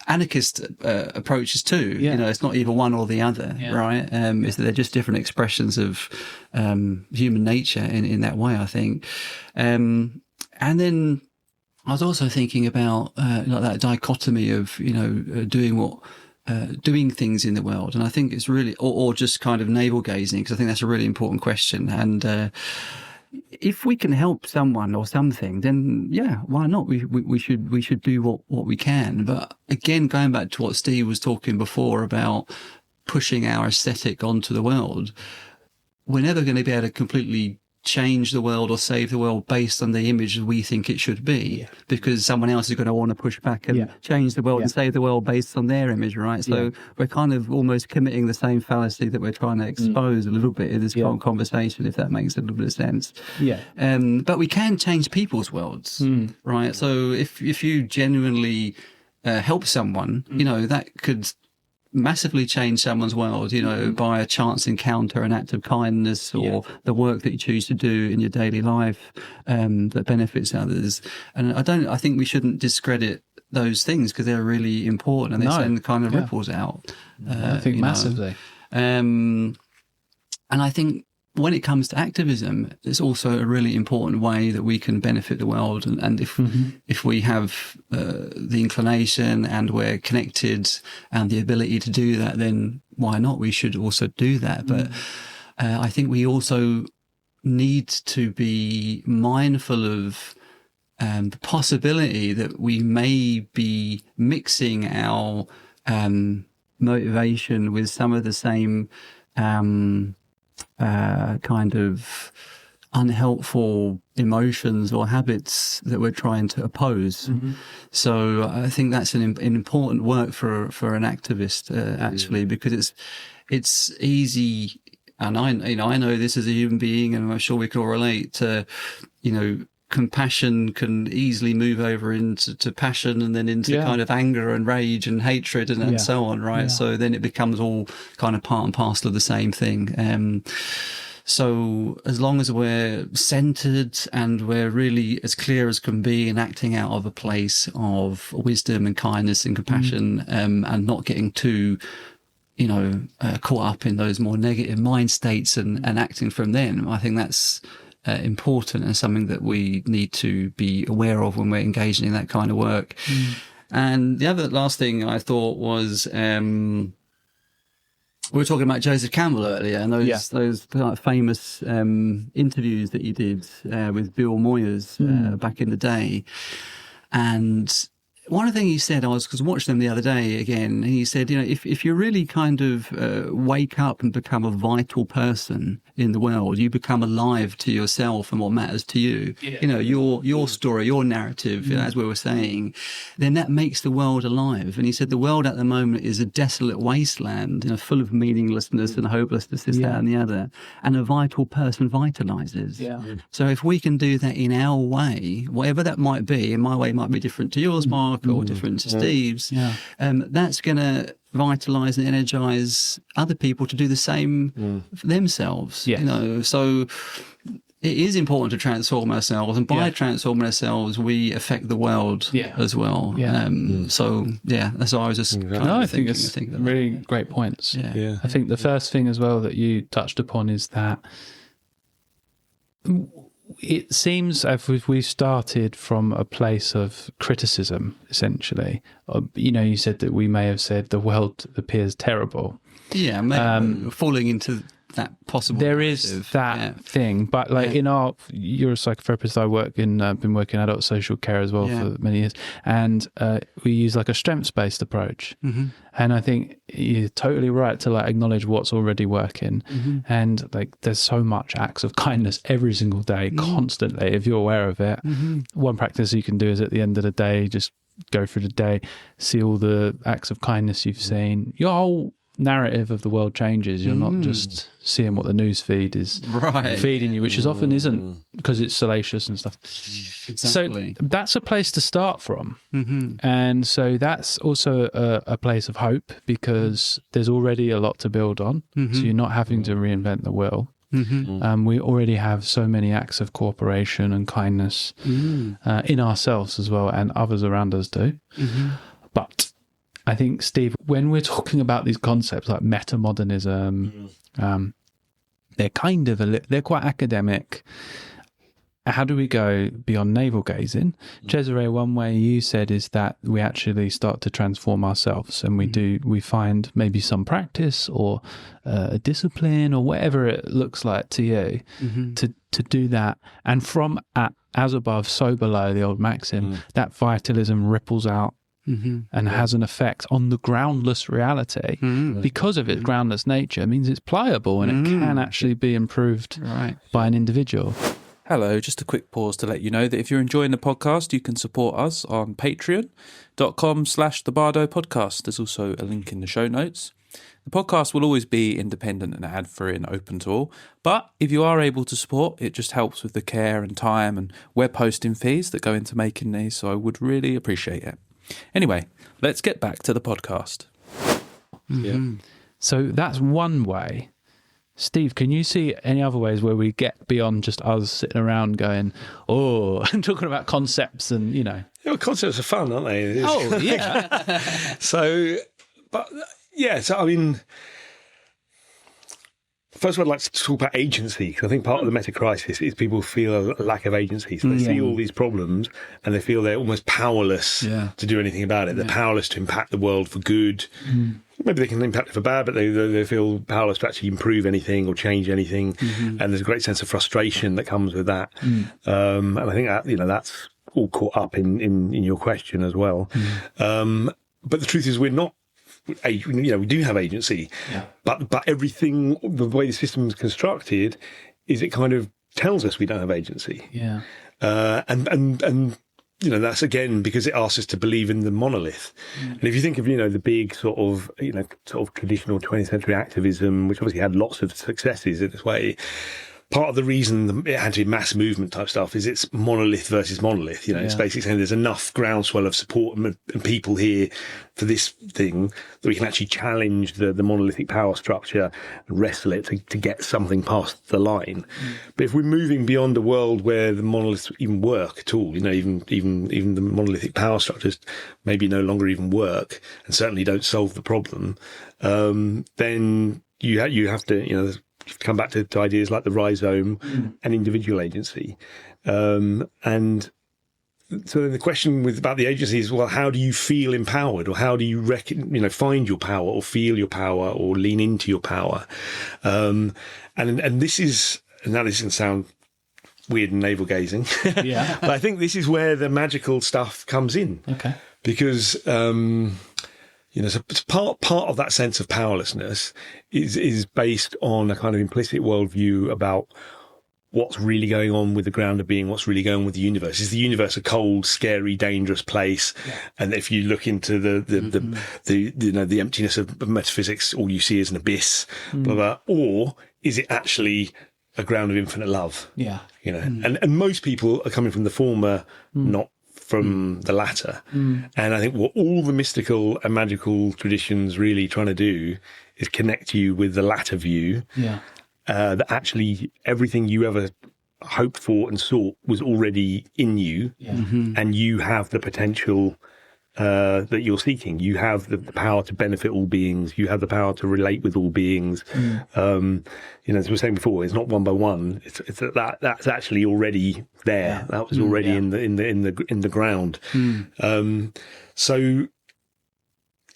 anarchist approaches too. You know, it's not either one or the other, right? It's that they're just different expressions of human nature in that way, I think. And then I was also thinking about like that dichotomy of, you know, doing things in the world. And I think it's really, or just kind of navel gazing, because I think that's a really important question. And if we can help someone or something, then why not? We should do what we can. But again, going back to what Steve was talking before about pushing our aesthetic onto the world, we're never going to be able to completely change the world or save the world based on the image we think it should be, because someone else is going to want to push back and change the world and save the world based on their image, right? So we're kind of almost committing the same fallacy that we're trying to expose a little bit in this conversation, if that makes a little bit of sense. But we can change people's worlds, right? So if you genuinely help someone, you know, that could massively change someone's world, you know, by a chance encounter, an act of kindness, or the work that you choose to do in your daily life that benefits others. And I think we shouldn't discredit those things, because they're really important and they send kind of ripples out. I think massively. And I think when it comes to activism, it's also a really important way that we can benefit the world. And if we have the inclination and we're connected and the ability to do that, then why not? We should also do that. But I think we also need to be mindful of the possibility that we may be mixing our motivation with some of the same kind of unhelpful emotions or habits that we're trying to oppose. So I think that's an important work for an activist, actually, because it's easy. And I know this as a human being, and I'm sure we can all relate to, you know, compassion can easily move over into passion, and then into kind of anger and rage and hatred and so on, right? So then it becomes all kind of part and parcel of the same thing. So as long as we're centered and we're really as clear as can be and acting out of a place of wisdom and kindness and compassion, and not getting too, you know, caught up in those more negative mind states and acting from them, I think that's important and something that we need to be aware of when we're engaging in that kind of work. And the last thing I thought was, we were talking about Joseph Campbell earlier, and those famous interviews that he did with Bill Moyers back in the day. And one thing he said, I was watching them the other day again, and he said, you know, if you really kind of wake up and become a vital person in the world, you become alive to yourself and what matters to you, you know, your story, your narrative, as we were saying, then that makes the world alive. And he said the world at the moment is a desolate wasteland, you know, full of meaninglessness and hopelessness, this, that and the other. And a vital person vitalizes. So if we can do that in our way, whatever that might be, and my way might be different to yours, Mark, or different to Steve's, that's going to vitalize and energize other people to do the same for themselves. You know, so it is important to transform ourselves, and by transforming ourselves, we affect the world as well. So that's why I was just I think it's really great points. I think the first thing as well that you touched upon is that it seems as if we started from a place of criticism, essentially. You said that we may have said the world appears terrible. Yeah, maybe falling into that possible. There is that thing, but you're a psychotherapist. I work in, been working in adult social care as well for many years, and we use like a strengths-based approach. And I think you're totally right to acknowledge what's already working, and there's so much acts of kindness every single day, constantly. If you're aware of it, one practice you can do is at the end of the day, just go through the day, see all the acts of kindness you've seen. Your whole narrative of the world changes. You're not just seeing what the news feed is feeding you, which often isn't, because it's salacious and stuff. Exactly. So that's a place to start from. And so that's also a place of hope, because there's already a lot to build on. So you're not having to reinvent the wheel. We already have so many acts of cooperation and kindness in ourselves as well, and others around us do. But I think, Steve, when we're talking about these concepts like meta-modernism, they're they're quite academic. How do we go beyond navel gazing? Cesare, one way you said is that we actually start to transform ourselves, and we find maybe some practice or a discipline or whatever it looks like to you to do that. And from as above, so below, the old maxim, that vitalism ripples out and has an effect on the groundless reality. Because of its groundless nature, it means it's pliable, and it can actually be improved by an individual. Hello, just a quick pause to let you know that if you're enjoying the podcast, you can support us on patreon.com/the Bardo podcast. There's also a link in the show notes. The podcast will always be independent and ad-free and open to all, but if you are able to support, it just helps with the care and time and web hosting fees that go into making these, so I would really appreciate it. Anyway, let's get back to the podcast. So that's one way. Steve, can you see any other ways where we get beyond just us sitting around going, and talking about concepts and, concepts are fun, aren't they? Oh, yeah. So I mean, first of all, I'd like to talk about agency, because I think part of the meta-crisis is people feel a lack of agency. So they see all these problems and they feel they're almost powerless to do anything about it. They're powerless to impact the world for good. Maybe they can impact it for bad, but they feel powerless to actually improve anything or change anything. And there's a great sense of frustration that comes with that. And I think that, that's all caught up in your question as well. But the truth is, we're not. We do have agency, but everything, the way the system is constructed, is it kind of tells us we don't have agency. And that's again because it asks us to believe in the monolith. And if you think of the big sort of traditional 20th century activism, which obviously had lots of successes in this way. Part of the reason it had to be mass movement type stuff is it's monolith versus monolith. It's basically saying there's enough groundswell of support and people here for this thing that we can actually challenge the monolithic power structure and wrestle it to get something past the line. But if we're moving beyond a world where the monoliths even work at all, even the monolithic power structures maybe no longer even work and certainly don't solve the problem, then you have to, come back to ideas like the rhizome and individual agency. And so the question about the agency is, well, how do you feel empowered, or how do you find your power or feel your power or lean into your power? And this is, and now this can sound weird and navel gazing, but I think this is where the magical stuff comes in. Okay. Because, so part of that sense of powerlessness is based on a kind of implicit worldview about what's really going on with the ground of being, what's really going on with the universe. Is the universe a cold, scary, dangerous place? And if you look into the emptiness of metaphysics, all you see is an abyss, blah, blah, or is it actually a ground of infinite love? And most people are coming from the former, not from the latter. And I think what all the mystical and magical traditions really trying to do is connect you with the latter view. That actually everything you ever hoped for and sought was already in you, and you have the potential that you're seeking. You have the power to benefit all beings. You have the power to relate with all beings. As we were saying before, it's not one by one. It's that's actually already there. That was already in the ground. So,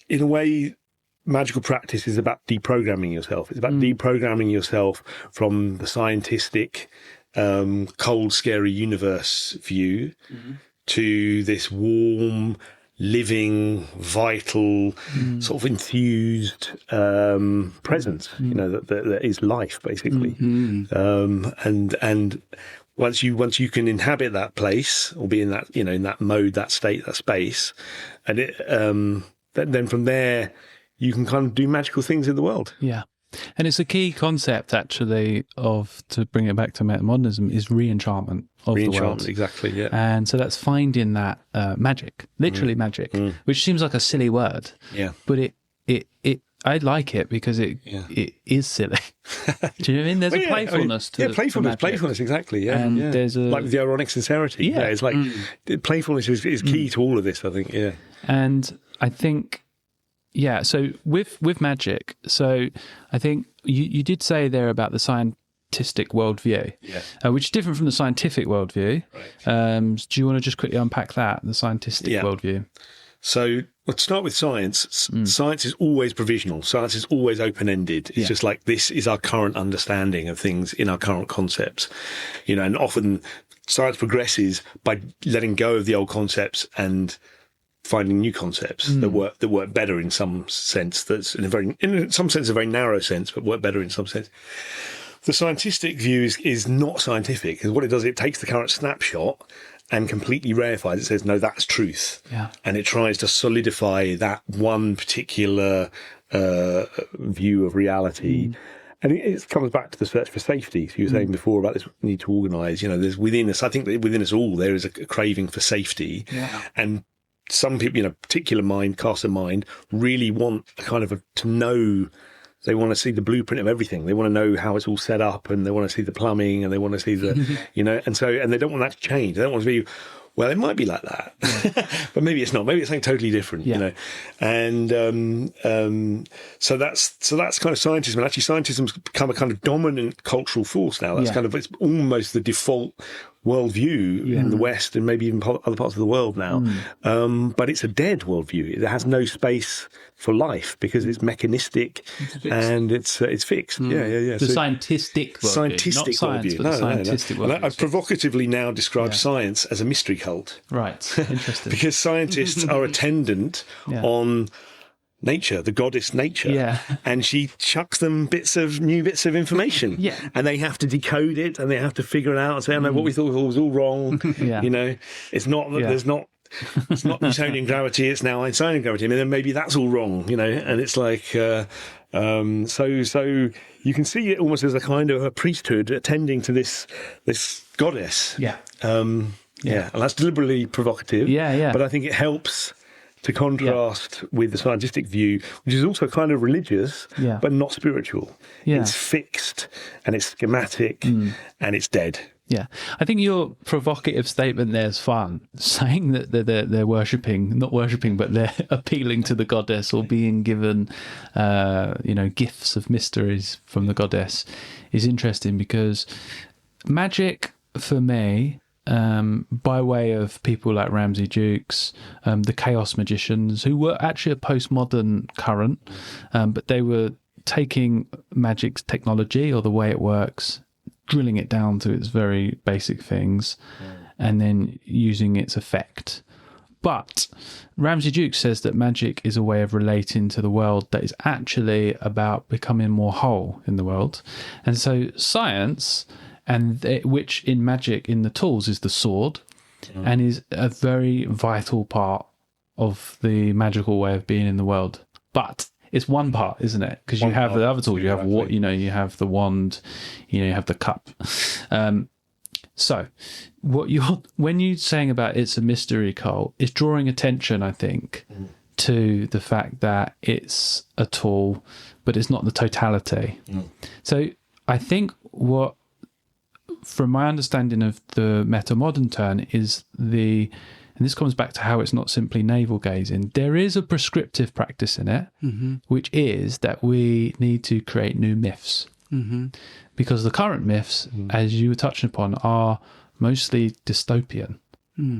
in a way, magical practice is about deprogramming yourself. It's about deprogramming yourself from the scientistic, cold, scary universe view to this warm, living, vital, sort of enthused presence. That is life, basically. And once you can inhabit that place, or be in that in that mode, that state, that space, and it then from there you can kind of do magical things in the world. Yeah. And it's a key concept, actually, to bring it back to meta-modernism, is re-enchantment of the world. Exactly, yeah. And so that's finding that magic, literally magic, which seems like a silly word. Yeah. But I like it because it is silly. Do you know what I mean? There's a playfulness to playfulness, exactly. Yeah, and there's like the ironic sincerity. Yeah, it's like playfulness is key to all of this, I think. Yeah, and I think. Yeah, so with magic, so I think you did say there about the scientistic worldview, which is different from the scientific worldview. Right. Do you want to just quickly unpack that, the scientistic worldview? So let's start with science. Science is always provisional. Science is always open-ended. It's just like, this is our current understanding of things in our current concepts. And often science progresses by letting go of the old concepts and finding new concepts that work better in some sense. That's in some sense a very narrow sense, but work better in some sense. The scientific view is not scientific, because what it does, it takes the current snapshot and completely reifies it. It says, no, that's truth. Yeah. And it tries to solidify that one particular view of reality. And it comes back to the search for safety. So you were saying before about this need to organise. There's within us, I think that within us all, there is a craving for safety. Yeah. And some people, particular caste of mind, really want to know. They want to see the blueprint of everything. They want to know how it's all set up, and they want to see the plumbing, and they want to see the, and they don't want that to change. They don't want to be, well, it might be like that, but maybe it's not. Maybe it's something totally different, And so that's kind of scientism. And actually, scientism's become a kind of dominant cultural force now. That's it's almost the default worldview in the West and maybe even other parts of the world now. But it's a dead worldview. It has no space for life because it's mechanistic and it's fixed. The scientistic worldview. Scientific worldview. But the scientistic worldview. I provocatively now describe science as a mystery cult. Right. Interesting. Because scientists are attendant on nature, the goddess nature, and she chucks them new bits of information, and they have to decode it and they have to figure it out and say, no, what we thought was all wrong. It's not that there's not. It's not Newtonian gravity; it's now Einsteinian gravity. I mean, then maybe that's all wrong, And it's like, so you can see it almost as a kind of a priesthood attending to this goddess. And that's deliberately provocative. But I think it helps to contrast with the scientific view, which is also kind of religious, but not spiritual. It's fixed and it's schematic and it's dead. Yeah, I think your provocative statement there is fun. Saying that they're not worshipping, but they're appealing to the goddess or being given, gifts of mysteries from the goddess is interesting, because magic for me, by way of people like Ramsay Dukes, the chaos magicians, who were actually a postmodern current, but they were taking magic's technology or the way it works, drilling it down to its very basic things, and then using its effect. But Ramsay Dukes says that magic is a way of relating to the world that is actually about becoming more whole in the world. And so science, which in magic, in the tools, is the sword, and is a very vital part of the magical way of being in the world. But it's one part, isn't it? Because you have the other tools. You have you have the wand, you have the cup. So, when you're saying about it's a mystery cult, it's drawing attention, I think, to the fact that it's a tool, but it's not the totality. So, I think what from my understanding of the meta-modern turn, is and this comes back to how it's not simply navel gazing. There is a prescriptive practice in it, which is that we need to create new myths. Because the current myths, as you were touching upon, are mostly dystopian.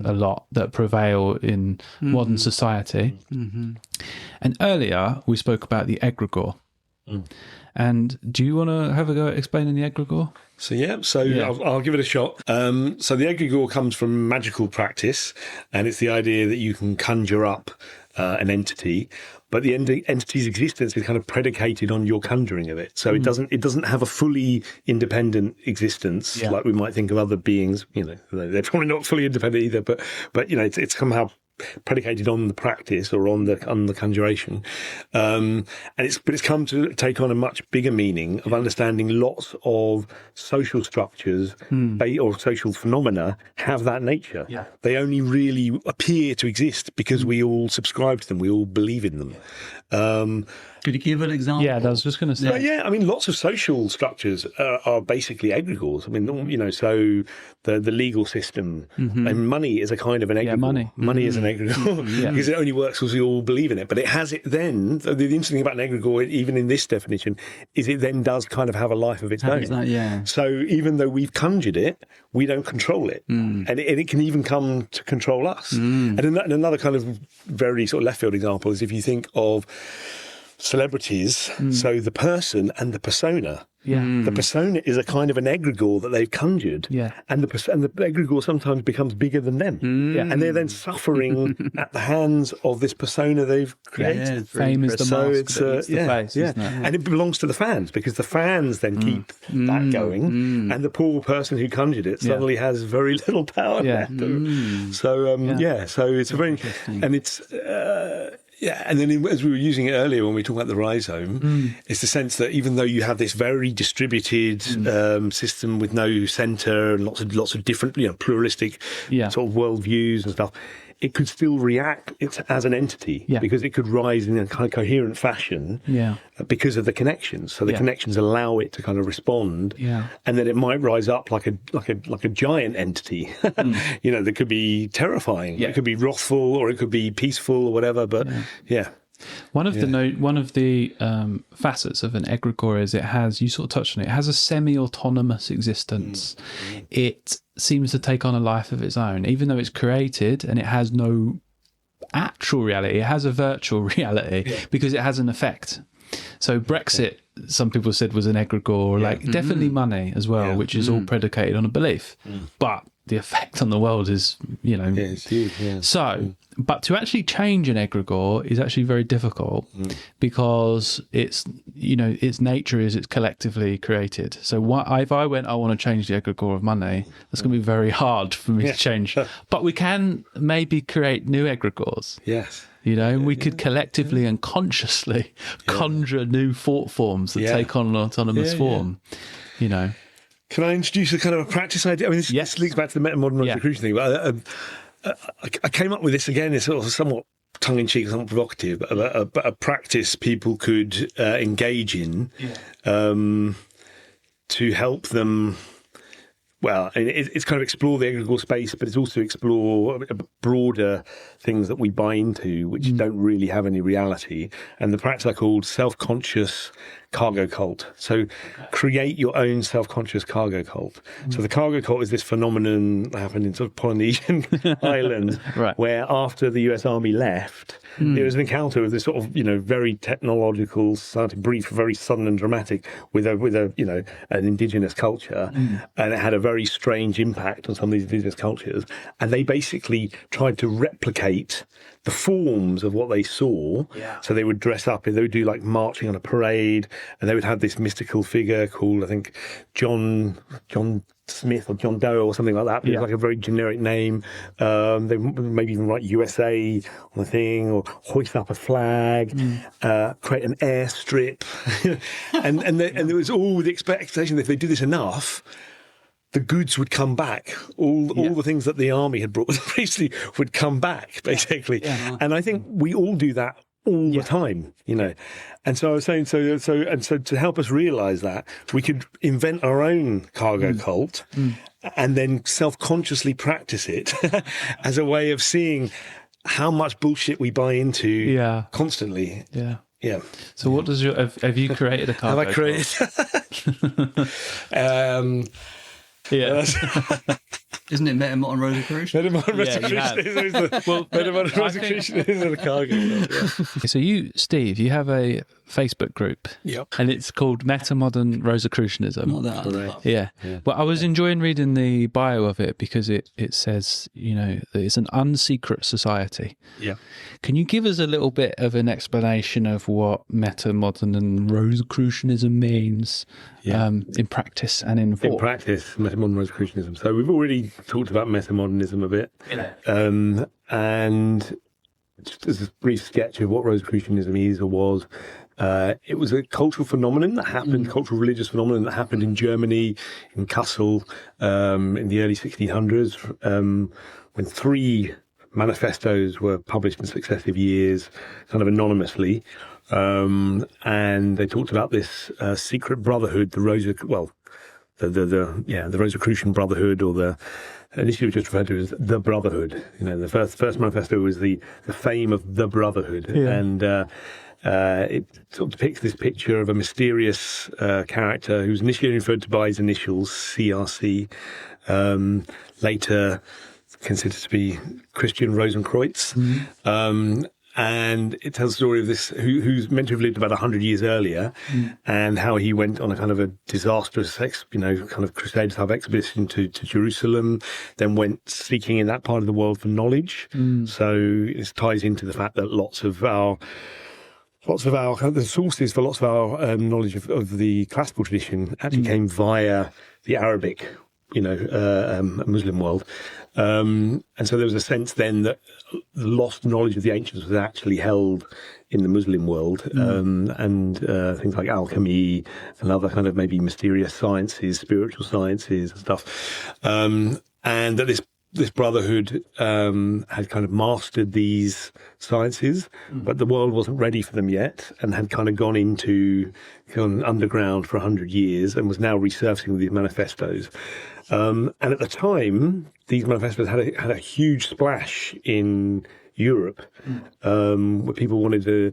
A lot that prevail in modern society. And earlier we spoke about the egregore. And do you want to have a go at explaining the egregore? I'll give it a shot. So the egregore comes from magical practice, and it's the idea that you can conjure up an entity, but the entity's existence is kind of predicated on your conjuring of it. So it doesn't have a fully independent existence like we might think of other beings. They're probably not fully independent either, but it's somehow predicated on the practice or on the conjuration, and it's come to take on a much bigger meaning of understanding lots of social structures or social phenomena have that nature. They only really appear to exist because we all subscribe to them, we all believe in them. Could you give an example? Yeah, I was just going to say. I mean, lots of social structures are basically egregores. I mean, so the legal system and money is a kind of an egregore. Yeah, money is an egregore because it only works because we all believe in it. But it has it then. The interesting thing about an egregore, even in this definition, is it then does kind of have a life of its own. So even though we've conjured it, we don't control it, and it can even come to control us. And another kind of very sort of left field example is if you think of celebrities, so the person and the persona. The persona is a kind of an egregore that they've conjured, and the egregore sometimes becomes bigger than them, and they're then suffering at the hands of this persona they've created. Fame is the mask that eats the face, isn't it? And it belongs to the fans because the fans then keep that going, and the poor person who conjured it suddenly has very little power left. So so it's a very interesting, and it's. And then as we were using it earlier when we talked about the rhizome, it's the sense that even though you have this very distributed system with no centre and lots of different, pluralistic sort of worldviews and stuff, it could still react as an entity because it could rise in a kind of coherent fashion because of the connections. So the connections allow it to kind of respond, and then it might rise up like a giant entity, that could be terrifying. It could be wrathful or it could be peaceful or whatever. But one of the facets of an egregore is it has, you sort of touched on it, it has a semi-autonomous existence. It seems to take on a life of its own, even though it's created and it has no actual reality. It has a virtual reality because it has an effect. So Brexit, some people said, was an egregore, definitely money as well, which is all predicated on a belief. But the effect on the world is, it's huge, So, but to actually change an egregore is actually very difficult because its nature is it's collectively created. So if I went, I want to change the egregore of money, that's going to be very hard for me to change. But we can maybe create new egregores. Yes. We could collectively and consciously conjure new thought forms that take on an autonomous form, Can I introduce a kind of a practice idea? I mean, this links back to the meta-modern Rosicrucian thing, but I came up with this again. It's sort of somewhat tongue-in-cheek, somewhat provocative, but a practice people could engage in to help them. Well, it's kind of explore the egregore space, but it's also explore broader things that we buy into, which don't really have any reality. And the practice I called self-conscious cargo cult. So create your own self-conscious cargo cult. So the cargo cult is this phenomenon that happened in sort of Polynesian islands, where after the US Army left, there was an encounter with this sort of, very technological, brief, very sudden and dramatic with an indigenous culture. And it had a very strange impact on some of these indigenous cultures. And they basically tried to replicate the forms of what they saw. So they would dress up, they would do like marching on a parade, and they would have this mystical figure called, I think, John Smith or John Doe or something like that. But it was like a very generic name. They maybe even write USA on the thing, or hoist up a flag, create an airstrip, and there was all the expectation that if they do this enough, the goods would come back. All the things that the army had brought basically would come back, basically. And I think we all do that all the time, And so I was saying, so to help us realise that, we could invent our own cargo cult and then self-consciously practice it as a way of seeing how much bullshit we buy into constantly. Yeah. Yeah. So what does have you created a cargo Have I created? Isn't it Meta-modern Rosicrucian? Meta-modern Rosicrucian is the cargo. Yeah. So you, Steve, you have a Facebook group. Yep. And it's called Meta-modern Rosicrucianism. Not that. Correct. Yeah. Well, I was enjoying reading the bio of it because it says, that it's an unsecret society. Yeah. Can you give us a little bit of an explanation of what meta-modern and Rosicrucianism means in practice and in thought? In practice, meta-modern Rosicrucianism. So we've already talked about meta-modernism a bit. And just as a brief sketch of what Rosicrucianism is or was, it was a cultural phenomenon that happened, cultural religious phenomenon that happened in Germany, in Kassel, in the early 1600s, when 3 manifestos were published in successive years, kind of anonymously. And they talked about this secret brotherhood, the Rosicrucian Brotherhood, or initially just referred to as the Brotherhood. The first manifesto was the fame of the Brotherhood, and it sort of depicts this picture of a mysterious character who's initially referred to by his initials, CRC, later considered to be Christian Rosenkreuz. And it tells the story of this who's meant to have lived about 100 years earlier, and how he went on a kind of a disastrous, kind of crusade-type expedition to Jerusalem, then went seeking in that part of the world for knowledge. So this ties into the fact that lots of the sources for lots of our knowledge of the classical tradition actually came via the Arabic, Muslim world. And so there was a sense then that the lost knowledge of the ancients was actually held in the Muslim world, and things like alchemy and other kind of maybe mysterious sciences, spiritual sciences and stuff, and that this brotherhood had kind of mastered these sciences, but the world wasn't ready for them yet, and had kind of gone underground for 100 years and was now resurfacing with these manifestos. And at the time, these manifestos had a huge splash in Europe, where people wanted to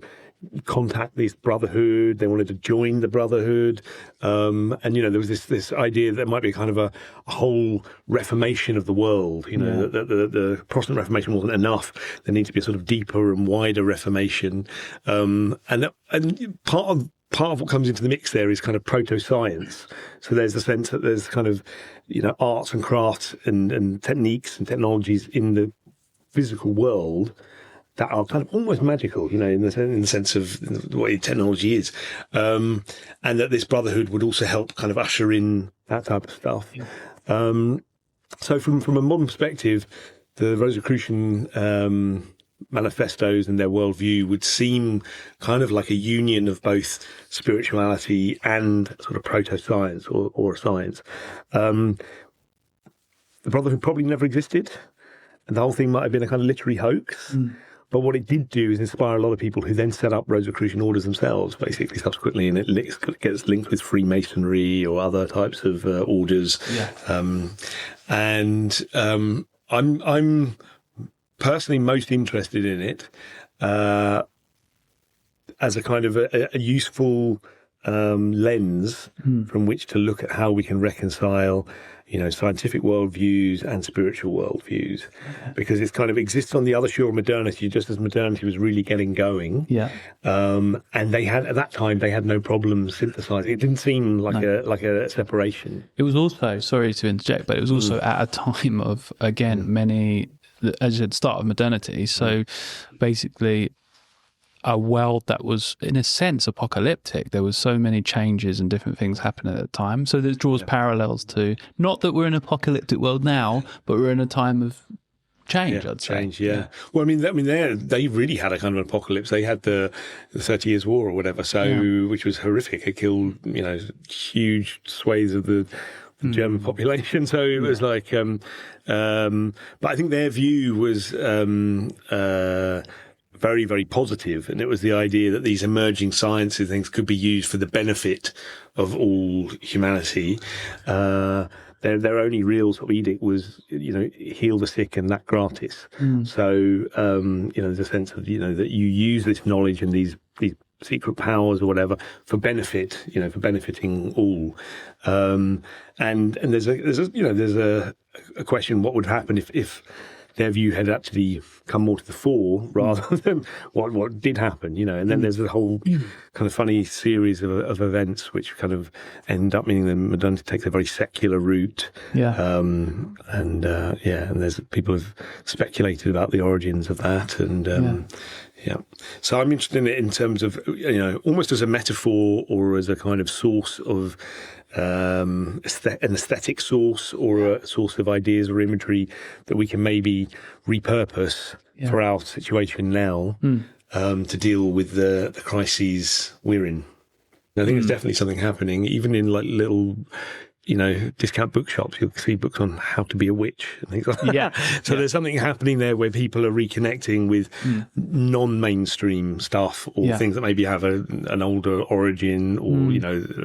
contact this brotherhood, they wanted to join the brotherhood, and there was this idea that there might be kind of a whole reformation of the world. That the Protestant Reformation wasn't enough; there needed to be a sort of deeper and wider Reformation, and part of what comes into the mix there is kind of proto-science. So there's the sense that there's kind of, arts and crafts and techniques and technologies in the physical world that are kind of almost magical, in the sense of what technology is. And that this brotherhood would also help kind of usher in that type of stuff. So from a modern perspective, the Rosicrucian manifestos and their worldview would seem kind of like a union of both spirituality and sort of proto-science or science. The Brotherhood probably never existed, and the whole thing might have been a kind of literary hoax. But what it did do is inspire a lot of people who then set up Rosicrucian orders themselves, basically, subsequently, and it gets linked with Freemasonry or other types of orders. I'm personally most interested in it as a kind of a useful lens from which to look at how we can reconcile scientific worldviews and spiritual worldviews, because it kind of exists on the other shore of modernity, just as modernity was really getting going. And they had, at that time, they had no problem synthesizing. It didn't seem like a separation. It was also, sorry to interject, but it was also at a time of, again, many, as you said, start of modernity. So basically, a world that was, in a sense, apocalyptic. There was so many changes and different things happening at the time. So this draws parallels to, not that we're in an apocalyptic world now, but we're in a time of change, I'd say. Change, yeah. Well, they really had a kind of an apocalypse. They had the 30 Years' War or whatever, which was horrific. It killed, huge swathes of the German population. So it was like, but I think their view was very, very positive, and it was the idea that these emerging sciences things could be used for the benefit of all humanity. Their only real sort of edict was, heal the sick and that gratis. So, there's a sense of, that you use this knowledge and these secret powers or whatever for benefit, for benefiting all. And there's a question: what would happen if their view had actually come more to the fore rather than what did happen, And then there's a whole kind of funny series of events which kind of end up meaning that modernity takes a very secular route. And there's people have speculated about the origins of that, and so I'm interested in it in terms of almost as a metaphor or as a kind of source of an aesthetic source or a source of ideas or imagery that we can maybe repurpose for our situation now to deal with the crises we're in. And I think there's definitely something happening, even in like little discount bookshops. You'll see books on how to be a witch and things like that. So there's something happening there where people are reconnecting with non-mainstream stuff or things that maybe have an older origin or,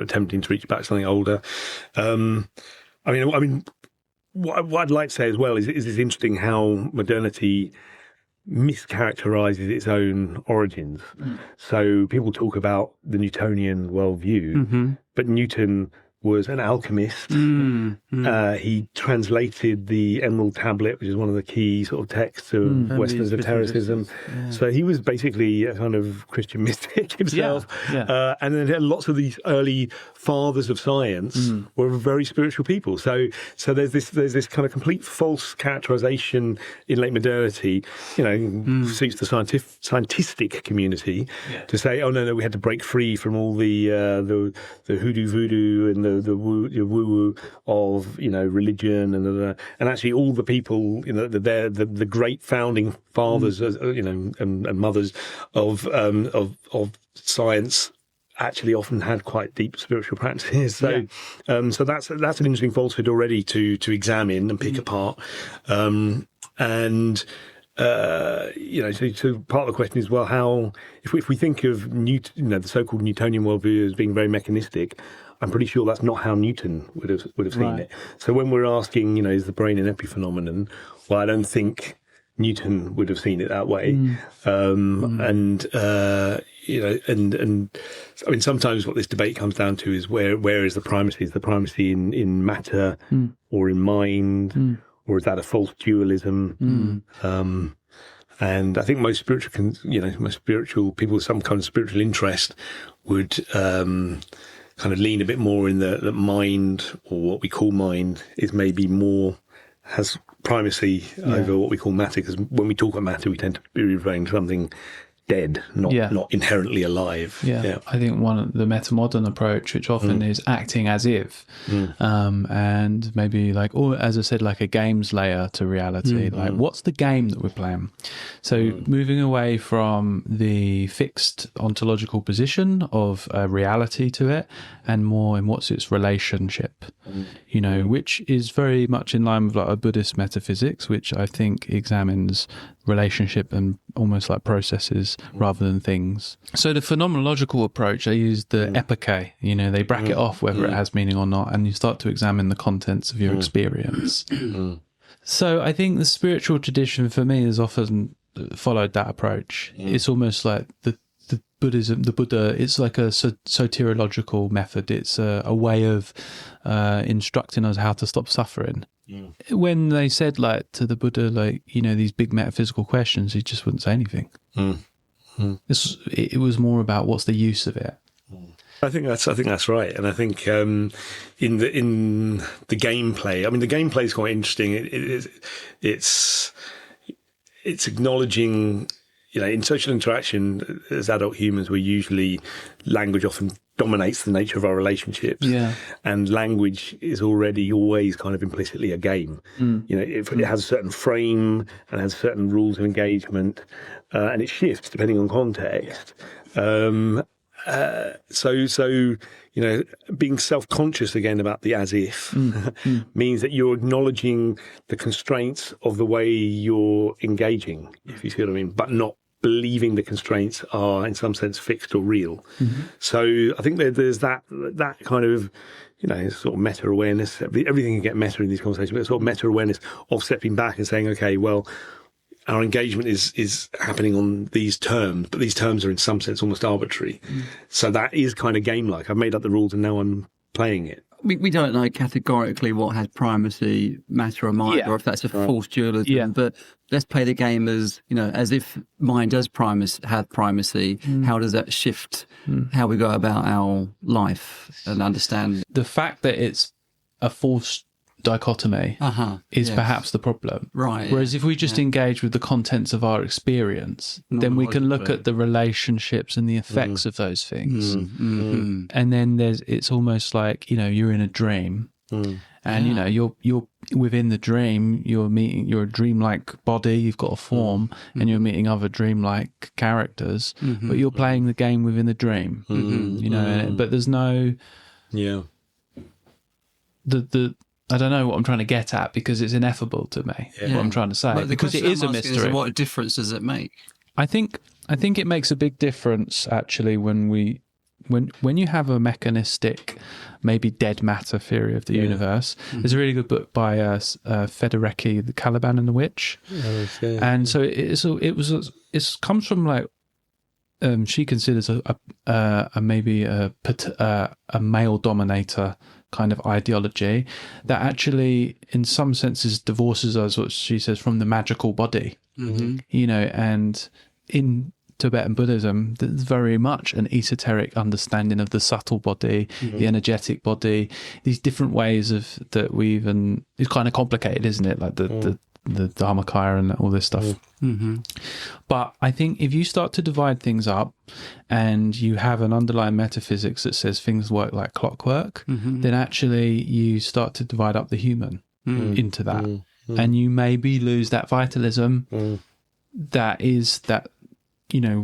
attempting to reach back to something older. I mean, what I'd like to say as well is it's interesting how modernity mischaracterizes its own origins. So people talk about the Newtonian worldview, but Newton was an alchemist. He translated the Emerald Tablet, which is one of the key sort of texts of Western esotericism. So he was basically a kind of Christian mystic himself. And then lots of these early fathers of science were very spiritual people. So there's this kind of complete false characterization in late modernity, suits the scientific community to say, oh no, we had to break free from all the hoodoo voodoo and the woo-woo of religion and actually all the people the great founding fathers and mothers of science actually often had quite deep spiritual practices. So that's an interesting falsehood already to examine and pick apart. So part of the question is, well, how if we think of the so-called Newtonian worldview as being very mechanistic, I'm pretty sure that's not how Newton would have seen it. So when we're asking, is the brain an epiphenomenon? Well, I don't think Newton would have seen it that way. And I mean, sometimes what this debate comes down to is where is the primacy? Is the primacy in matter or in mind, or is that a false dualism? And I think most spiritual people with some kind of spiritual interest would kind of lean a bit more in the mind, or what we call mind, is maybe has primacy over what we call matter. Because when we talk about matter, we tend to be referring to something dead, not inherently alive. I think the meta-modern approach, which often is acting as if, and maybe as I said, like a games layer to reality. Like, what's the game that we're playing? So moving away from the fixed ontological position of reality to it, and more in what's its relationship, which is very much in line with like a Buddhist metaphysics, which I think examines relationship and almost like processes rather than things. So the phenomenological approach, they use the epoche, they bracket off whether it has meaning or not, and you start to examine the contents of your experience. So I think the spiritual tradition for me has often followed that approach. It's almost like the Buddha, it's like a soteriological method. It's a way of instructing us how to stop suffering. When they said to the Buddha, these big metaphysical questions, he just wouldn't say anything. It was more about what's the use of it. I think that's right, and I think in the gameplay, I mean, the gameplay is quite interesting. It's acknowledging, in social interaction as adult humans, language often dominates the nature of our relationships. And language is already always kind of implicitly a game. It has a certain frame and has certain rules of engagement, and it shifts depending on context. So being self-conscious again about the as if means that you're acknowledging the constraints of the way you're engaging, if you see what I mean, but not believing the constraints are in some sense fixed or real. So I think there's that kind of, sort of meta-awareness. Everything can get meta in these conversations, but sort of meta-awareness of stepping back and saying, okay, well, our engagement is happening on these terms, but these terms are in some sense almost arbitrary. So that is kind of game-like. I've made up the rules and now I'm playing it. We don't know categorically what has primacy, matter or mind, or if that's a false dualism. Yeah. But let's play the game as if mind does have primacy. How does that shift how we go about our life and understand? The fact that it's a false dichotomy is perhaps the problem. Right. Whereas if we just engage with the contents of our experience, then we can look at the relationships and the effects of those things. And then it's almost like, you're in a dream. And you're within the dream, you're a dreamlike body, you've got a form, and you're meeting other dreamlike characters, but you're playing the game within the dream. But there's no the I don't know what I'm trying to get at, because it's ineffable to me, what I'm trying to say, but because it is a mystery. What difference does it make? I think it makes a big difference, actually, when you have a mechanistic, maybe dead matter theory of the universe. There's a really good book by Federici, The Caliban and the Witch. And so it comes from like, she considers maybe a male dominator kind of ideology that actually in some senses divorces us, what she says, from the magical body. And in Tibetan Buddhism, there's very much an esoteric understanding of the subtle body, the energetic body, these different ways of that we even, it's kind of complicated, isn't it? Like the Dharmakaya and all this stuff. But I think if you start to divide things up and you have an underlying metaphysics that says things work like clockwork, then actually you start to divide up the human into that. And you maybe lose that vitalism that is that,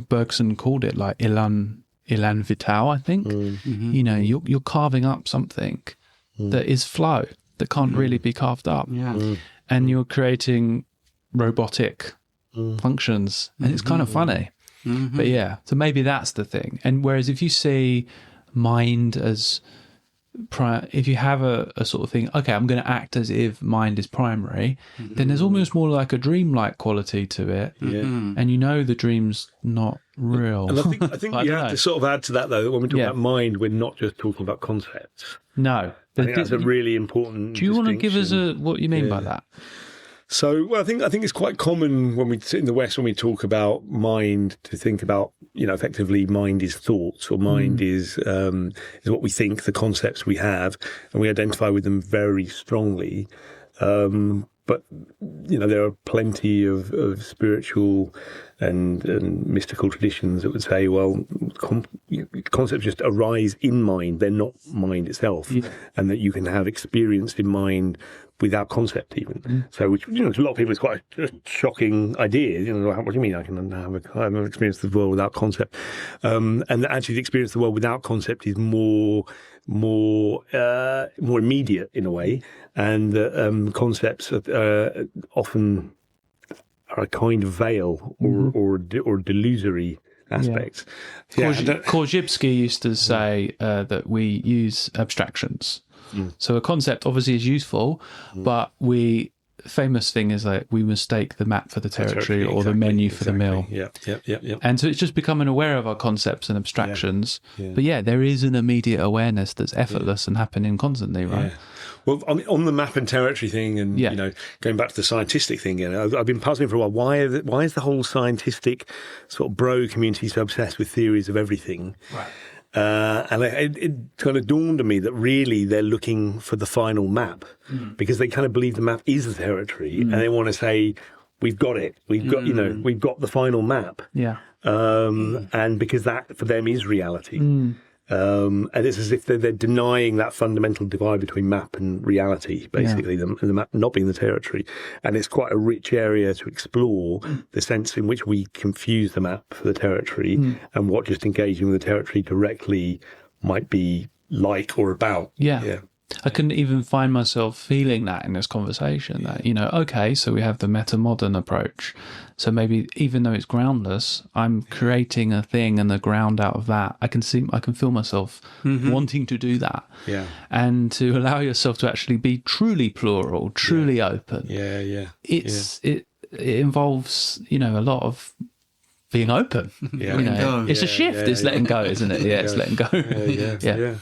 Bergson called it like Elan Vital, I think. You're carving up something that is flow, that can't really be carved up. And you're creating robotic functions, and it's kind of funny. But so maybe that's the thing. And whereas if you see mind as if you have a sort of thing, okay, I'm going to act as if mind is primary, then there's almost more like a dreamlike quality to it. And the dream's not real. And I think you have to sort of add to that, though, that when we talk about mind, we're not just talking about concepts. No. I think that's a really important Do you want to give us what you mean by that? So, well, I think it's quite common when we sit in the West, when we talk about mind, to think about, effectively mind is thoughts, or mind is what we think, the concepts we have, and we identify with them very strongly. But, there are plenty of spiritual and mystical traditions that would say, well, concepts just arise in mind, they're not mind itself, and that you can have experience in mind without concept even. So, which, to a lot of people, it's quite a shocking idea. What do you mean I can have an experience of the world without concept? And actually the experience of the world without concept is more immediate in a way. And concepts often are a kind of veil or delusory aspects. Korzybski used to say that we use abstractions. So a concept obviously is useful, but famous thing is like we mistake the map for the territory or the menu for the meal. And so it's just becoming aware of our concepts and abstractions. But there is an immediate awareness that's effortless and happening constantly, right? Well, on the map and territory thing, and going back to the scientistic thing, I've been puzzling for a while. Why is the whole scientific sort of bro community so obsessed with theories of everything? Right. And it kind of dawned on me that really they're looking for the final map, because they kind of believe the map is the territory, and they want to say, we've got it. We've got, we've got the final map. And because that for them is reality. And it's as if they're denying that fundamental divide between map and reality, basically, the map not being the territory. And it's quite a rich area to explore the sense in which we confuse the map for the territory and what just engaging with the territory directly might be like or about. I couldn't even find myself feeling that in this conversation, that, okay, so we have the meta-modern approach. So maybe even though it's groundless, I'm creating a thing and the ground out of that. I can feel myself wanting to do that. Yeah. And to allow yourself to actually be truly plural, truly open. Yeah. It involves, a lot of being open. Yeah. It's a shift. It's letting go, isn't it? Yeah, it's letting go. Yeah.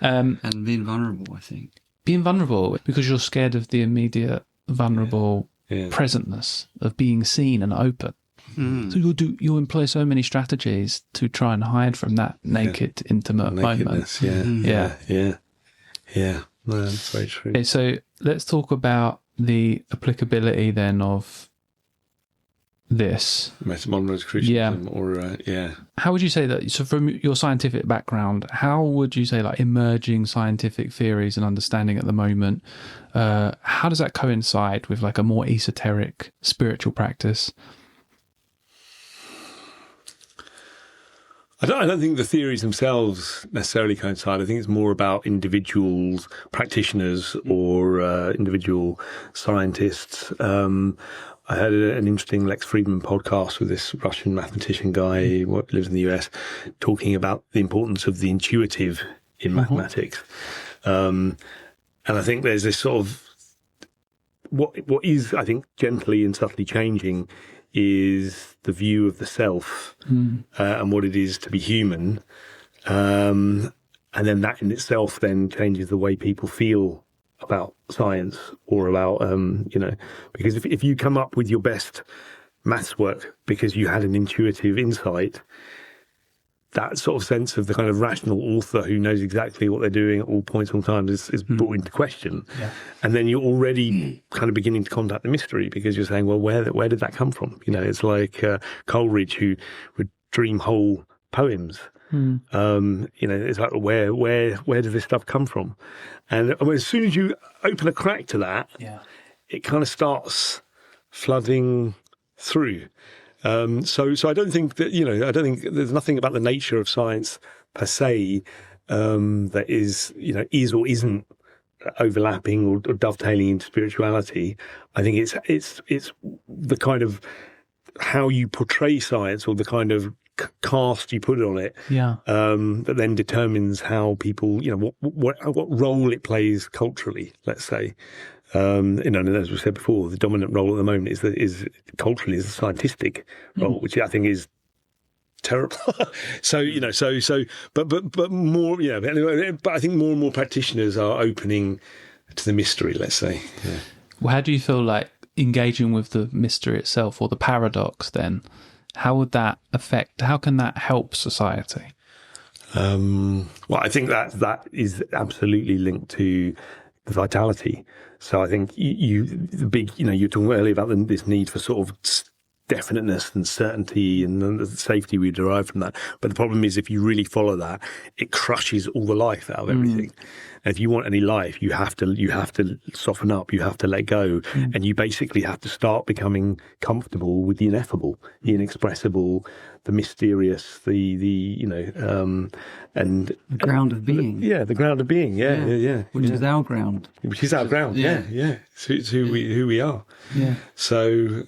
And being vulnerable, I think. Being vulnerable because you're scared of the immediate vulnerable presentness of being seen and open. So you'll employ so many strategies to try and hide from that naked, intimate moment. Yeah. No, that's very true. Okay, so let's talk about the applicability then of this Meta-modernism, criticism, How would you say that? So, from your scientific background, how would you say like emerging scientific theories and understanding at the moment? How does that coincide with like a more esoteric spiritual practice? I don't think the theories themselves necessarily coincide. I think it's more about individuals, practitioners, or individual scientists. I heard an interesting Lex Friedman podcast with this Russian mathematician guy who lives in the US, talking about the importance of the intuitive in mathematics. And I think there's this sort of what is, I think, gently and subtly changing is the view of the self and what it is to be human. And then that in itself then changes the way people feel about science or about, because if you come up with your best maths work because you had an intuitive insight, that sort of sense of the kind of rational author who knows exactly what they're doing at all points in time is brought into question. Yeah. And then you're already kind of beginning to contact the mystery because you're saying, well, where did that come from? It's like Coleridge who would dream whole poems. It's like, where does this stuff come from? And as soon as you open a crack to that, it kind of starts flooding through. So I don't think that, I don't think there's nothing about the nature of science per se that is or isn't overlapping or dovetailing into spirituality. I think it's the kind of how you portray science or the kind of cast you put on it that then determines how people, what role it plays culturally, let's say. And as we said before, the dominant role at the moment is culturally is the scientific role, which I think is terrible. But more, but I think more and more practitioners are opening to the mystery, let's say. Yeah. Well, how do you feel like engaging with the mystery itself or the paradox then? How would that affect, how can that help society? Well, I think that is absolutely linked to the vitality. So I think you were talking earlier about this need for sort of definiteness and certainty and the safety we derive from that. But the problem is if you really follow that, it crushes all the life out of everything. And if you want any life, you have to soften up, you have to let go, and you basically have to start becoming comfortable with the ineffable, the inexpressible, the mysterious, and the ground of being. The ground of being. Yeah. Which is our ground. Which is our ground. Yeah. It's who we are. Yeah. So,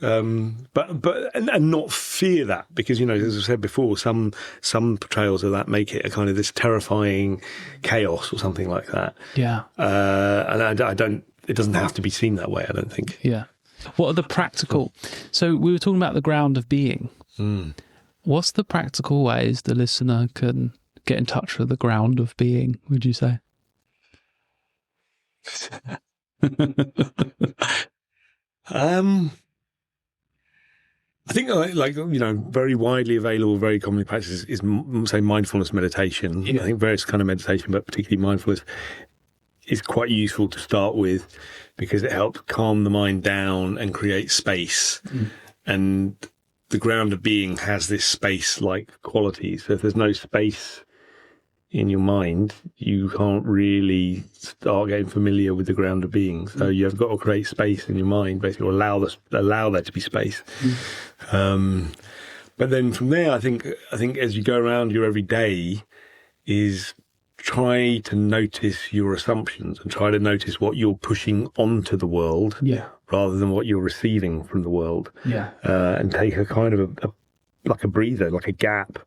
but not fear that, because as I said before, some portrayals of that make it a kind of this terrifying chaos or something like that. Yeah. And I don't. It doesn't have to be seen that way, I don't think. Yeah. What are the practical? So we were talking about the ground of being. What's the practical ways the listener can get in touch with the ground of being, would you say? I think very widely available, very commonly practiced is say mindfulness meditation. I think various kind of meditation, but particularly mindfulness is quite useful to start with because it helps calm the mind down and create space. And the ground of being has this space-like quality. So if there's no space in your mind, you can't really start getting familiar with the ground of being. So you've got to create space in your mind, basically, or allow there to be space. But then from there, I think as you go around your everyday, is try to notice your assumptions and try to notice what you're pushing onto the world rather than what you're receiving from the world. And take a kind of like a breather, like a gap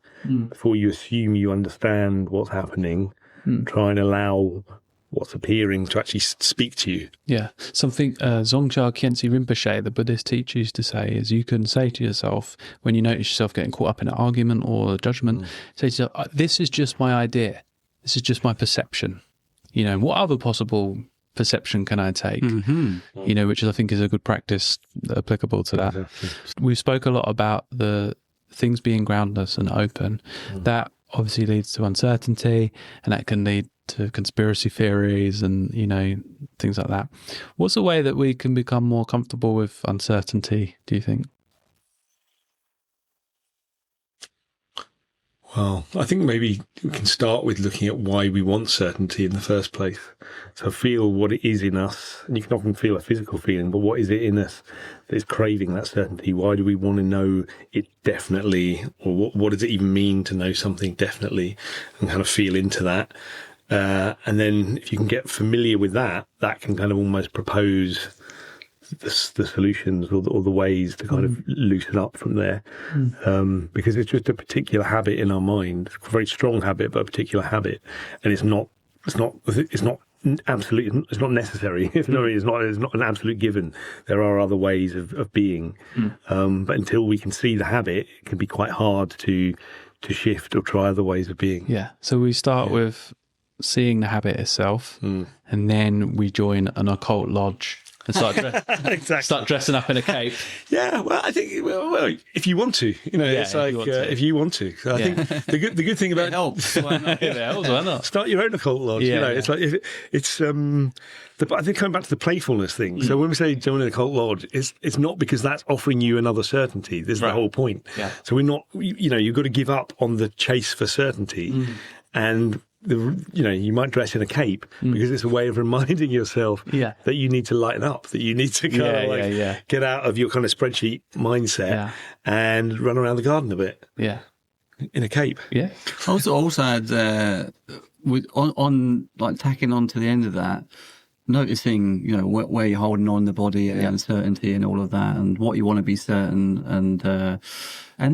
before you assume you understand what's happening. Try and allow what's appearing to actually speak to you. Yeah. Something Dzongchen Khyentse Rinpoche, the Buddhist teacher, used to say is you can say to yourself, when you notice yourself getting caught up in an argument or a judgment, say to yourself, this is just my idea. This is just my perception. You know, what other possible perception can I take? You know, which I think is a good practice applicable to that. We spoke a lot about the things being groundless and open. That obviously leads to uncertainty, and that can lead to conspiracy theories and, you know, things like that. What's the way that we can become more comfortable with uncertainty, do you think? Well, I think maybe we can start with looking at why we want certainty in the first place. So feel what it is in us, and you can often feel a physical feeling, but what is it in us that is craving that certainty? Why do we want to know it definitely, or what does it even mean to know something definitely, and kind of feel into that? And then if you can get familiar with that, that can kind of almost propose the solutions or the ways to kind of loosen up from there, because it's just a particular habit in our mind, a very strong habit, but a particular habit, and it's not absolute. It's not necessary. It's not an absolute given. There are other ways of being, but until we can see the habit, it can be quite hard to shift or try other ways of being. Yeah. So we start with seeing the habit itself, and then we join an occult lodge and start dressing up in a cape. Yeah, well, I think well, if you want to, you know, it's like if you want to. I think the good thing about It helps. Why not? It helps, why not? Start your own occult lodge. Yeah, you know, it's like it's. I think coming back to the playfulness thing. So when we say join an occult lodge, it's not because that's offering you another certainty. This is the whole point. Yeah. So we're not. You know, you've got to give up on the chase for certainty, and. You might dress in a cape because it's a way of reminding yourself that you need to lighten up, that you need to get out of your kind of spreadsheet mindset and run around the garden a bit. Yeah. In a cape. Yeah. Also had on like tacking on to the end of that, noticing, you know, where you're holding on the body, the uncertainty and all of that, and what you want to be certain, and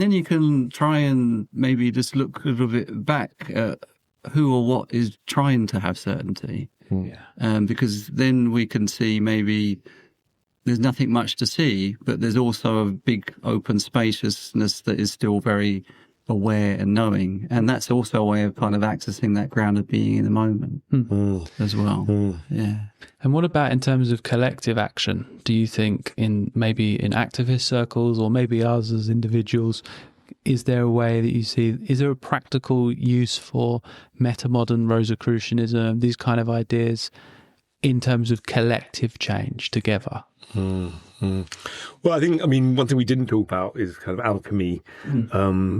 then you can try and maybe just look a little bit back at who or what is trying to have certainty. Because then we can see maybe there's nothing much to see, but there's also a big open spaciousness that is still very aware and knowing, and that's also a way of kind of accessing that grounded being in the moment as well. Yeah. And what about in terms of collective action? Do you think maybe in activist circles or maybe us as individuals, is there a way that you see, is there a practical use for meta-modern Rosicrucianism, these kind of ideas in terms of collective change together? Well, I mean, one thing we didn't talk about is kind of alchemy,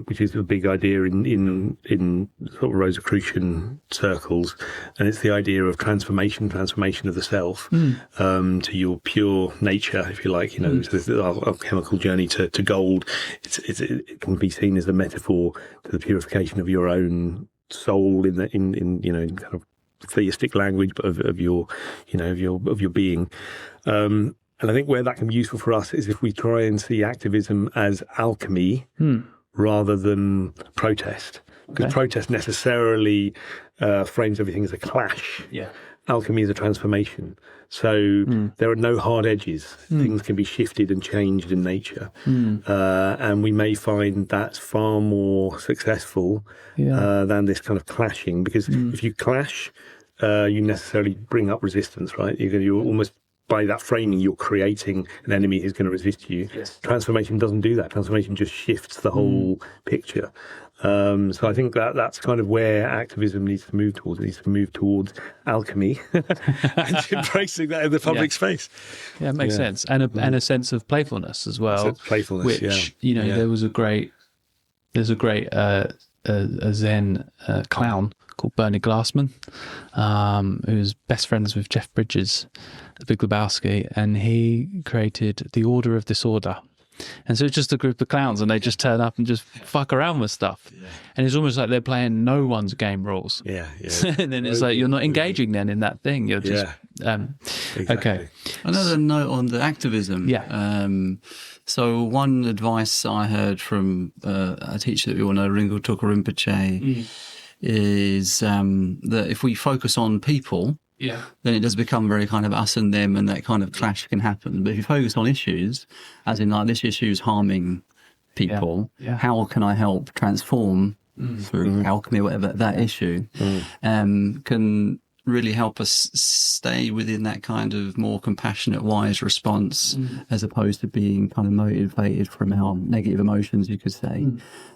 which is a big idea in sort of Rosicrucian circles, and it's the idea of transformation of the self to your pure nature, if you like. You know, so this alchemical journey to gold. It can be seen as a metaphor to the purification of your own soul in kind of theistic language, but of your being. And I think where that can be useful for us is if we try and see activism as alchemy rather than protest. Because protest necessarily frames everything as a clash. Yeah. Alchemy is a transformation. So there are no hard edges. Things can be shifted and changed in nature. And we may find that's far more successful than this kind of clashing. Because if you clash, you necessarily bring up resistance, right? You're almost... by that framing, you're creating an enemy who's going to resist you. Yes. Transformation doesn't do that. Transformation just shifts the whole picture. So I think that's kind of where activism needs to move towards. It needs to move towards alchemy and embracing that in the public space. Yeah, it makes sense. And a sense of playfulness as well. Playfulness, which, you know, there's a great Zen clown called Bernie Glassman, who's best friends with Jeff Bridges, the Big Lebowski, and he created the Order of Disorder, And so it's just a group of clowns, and they just turn up and just fuck around with stuff. And it's almost like they're playing no one's game rules. Yeah. And then it's like you're not engaging then in that thing. You're just Exactly. okay. Another note on the activism. Yeah. So one advice I heard from a teacher that we all know, Ringo Tuka Rinpoche, is that if we focus on people, then it does become very kind of us and them, and that kind of clash can happen. But if you focus on issues, as in like this issue is harming people, how can I help transform through alchemy or whatever that issue can really help us stay within that kind of more compassionate, wise response, as opposed to being kind of motivated from our negative emotions, you could say.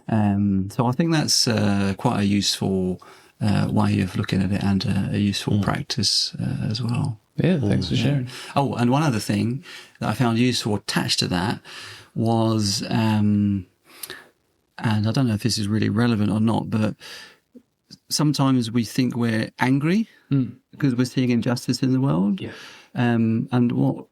So I think that's quite a useful way of looking at it, and a useful practice as well. Yeah, thanks for sharing. Oh, and one other thing that I found useful attached to that was, and I don't know if this is really relevant or not, but sometimes we think we're angry because we're seeing injustice in the world. And what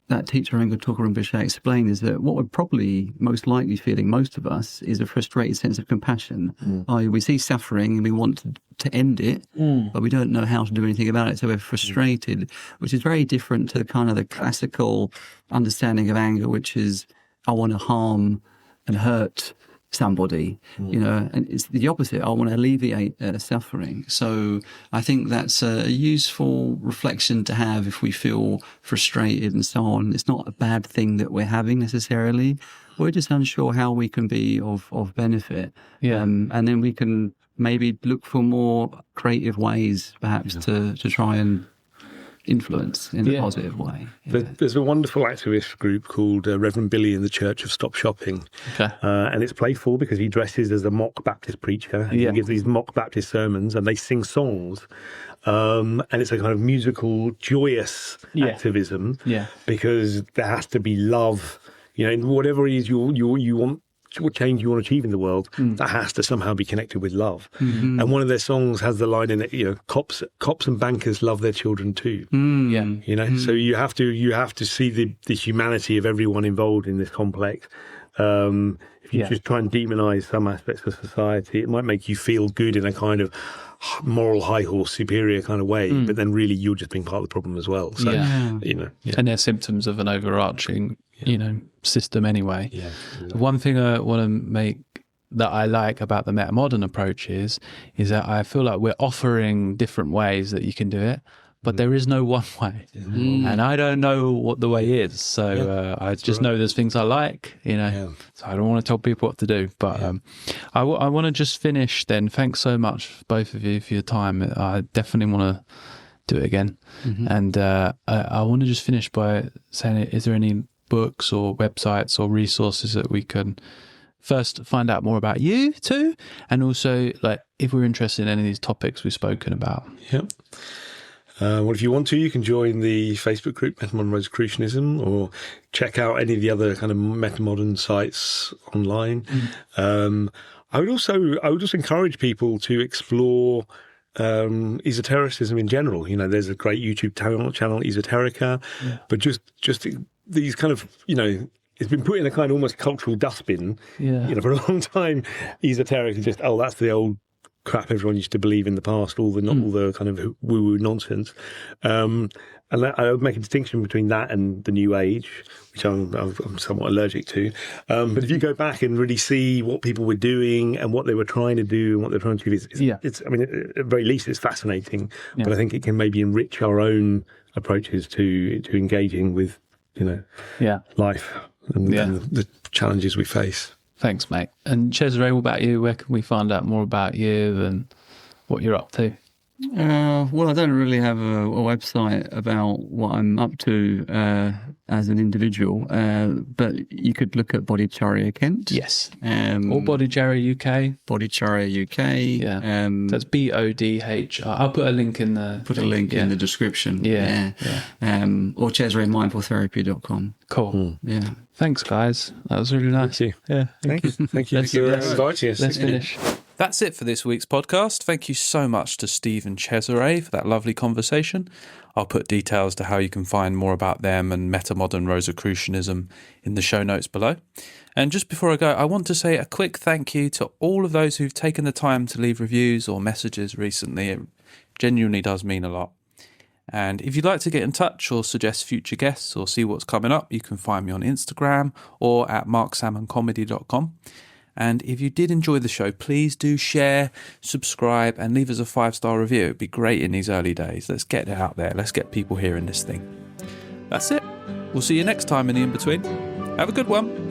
that teacher Ringo Tuka Rinpoche explained is that what we're probably most likely feeling, most of us, is a frustrated sense of compassion. We see suffering and we want to end it, but we don't know how to do anything about it, so we're frustrated, which is very different to kind of the classical understanding of anger, which is I want to harm and hurt somebody, and it's the opposite. I want to alleviate suffering. So I think that's a useful reflection to have if we feel frustrated and so on. It's not a bad thing that we're having necessarily. We're just unsure how we can be of benefit. And then we can maybe look for more creative ways perhaps to try and influence in a positive way. There's a wonderful activist group called Reverend Billy in the Church of Stop Shopping. And it's playful because he dresses as a mock Baptist preacher. And he gives these mock Baptist sermons, and they sing songs. And it's a kind of musical, joyous activism because there has to be love. In whatever it is you want, what change you want to achieve in the world, that has to somehow be connected with love. And one of their songs has the line in it, cops and bankers love their children too. So you have to see the humanity of everyone involved in this complex. If you just try and demonize some aspects of society, it might make you feel good in a kind of moral high horse superior kind of way, but then really you're just being part of the problem as well. So and they're symptoms of an overarching system anyway. One thing I want to make that I like about the meta-modern approach is that I feel like we're offering different ways that you can do it, but there is no one way, and I don't know what the way is. So I just know there's things I like, so I don't want to tell people what to do. But I want to just finish then. Thanks so much, both of you, for your time. I definitely want to do it again. And I want to just finish by saying, is there any books or websites or resources that we can first find out more about you too, and also like if we're interested in any of these topics we've spoken about? Well, if you want to, you can join the Facebook group Meta-modernism Crucianism, or check out any of the other kind of meta-modern sites online. I would also encourage people to explore esotericism in general. There's a great YouTube channel Esoterica, but just these kind of, it's been put in a kind of almost cultural dustbin. For a long time, esoteric is just, that's the old crap everyone used to believe in the past, all the kind of woo-woo nonsense. And I would make a distinction between that and the New Age, which I'm somewhat allergic to. But if you go back and really see what people were doing and what they were trying to do and what they're trying to do, it's at the very least, it's fascinating. But I think it can maybe enrich our own approaches to engaging with, life and the challenges we face. Thanks, mate. And Cesare, what about you? Where can we find out more about you and what you're up to? Well, I don't really have a website about what I'm up to as an individual, but you could look at Bodhicharya Kent. Yes. Or Bodhicharya UK. Bodhicharya UK. Yeah. That's BODHR. I'll put a link in the in the description. Or CesareMindfulTherapy.com. Cool. Yeah. Thanks, guys. That was really nice. Thank you. Yeah. Thank you for inviting us. Let's finish. That's it for this week's podcast. Thank you so much to Steve and Cesare for that lovely conversation. I'll put details to how you can find more about them and Meta-modern Rosicrucianism in the show notes below. And just before I go, I want to say a quick thank you to all of those who've taken the time to leave reviews or messages recently. It genuinely does mean a lot. And if you'd like to get in touch or suggest future guests or see what's coming up, you can find me on Instagram or at marcsalmoncomedy.com. And if you did enjoy the show, please do share, subscribe, and leave us a 5-star review. It'd be great in these early days. Let's get it out there. Let's get people hearing this thing. That's it. We'll see you next time in the in-between. Have a good one.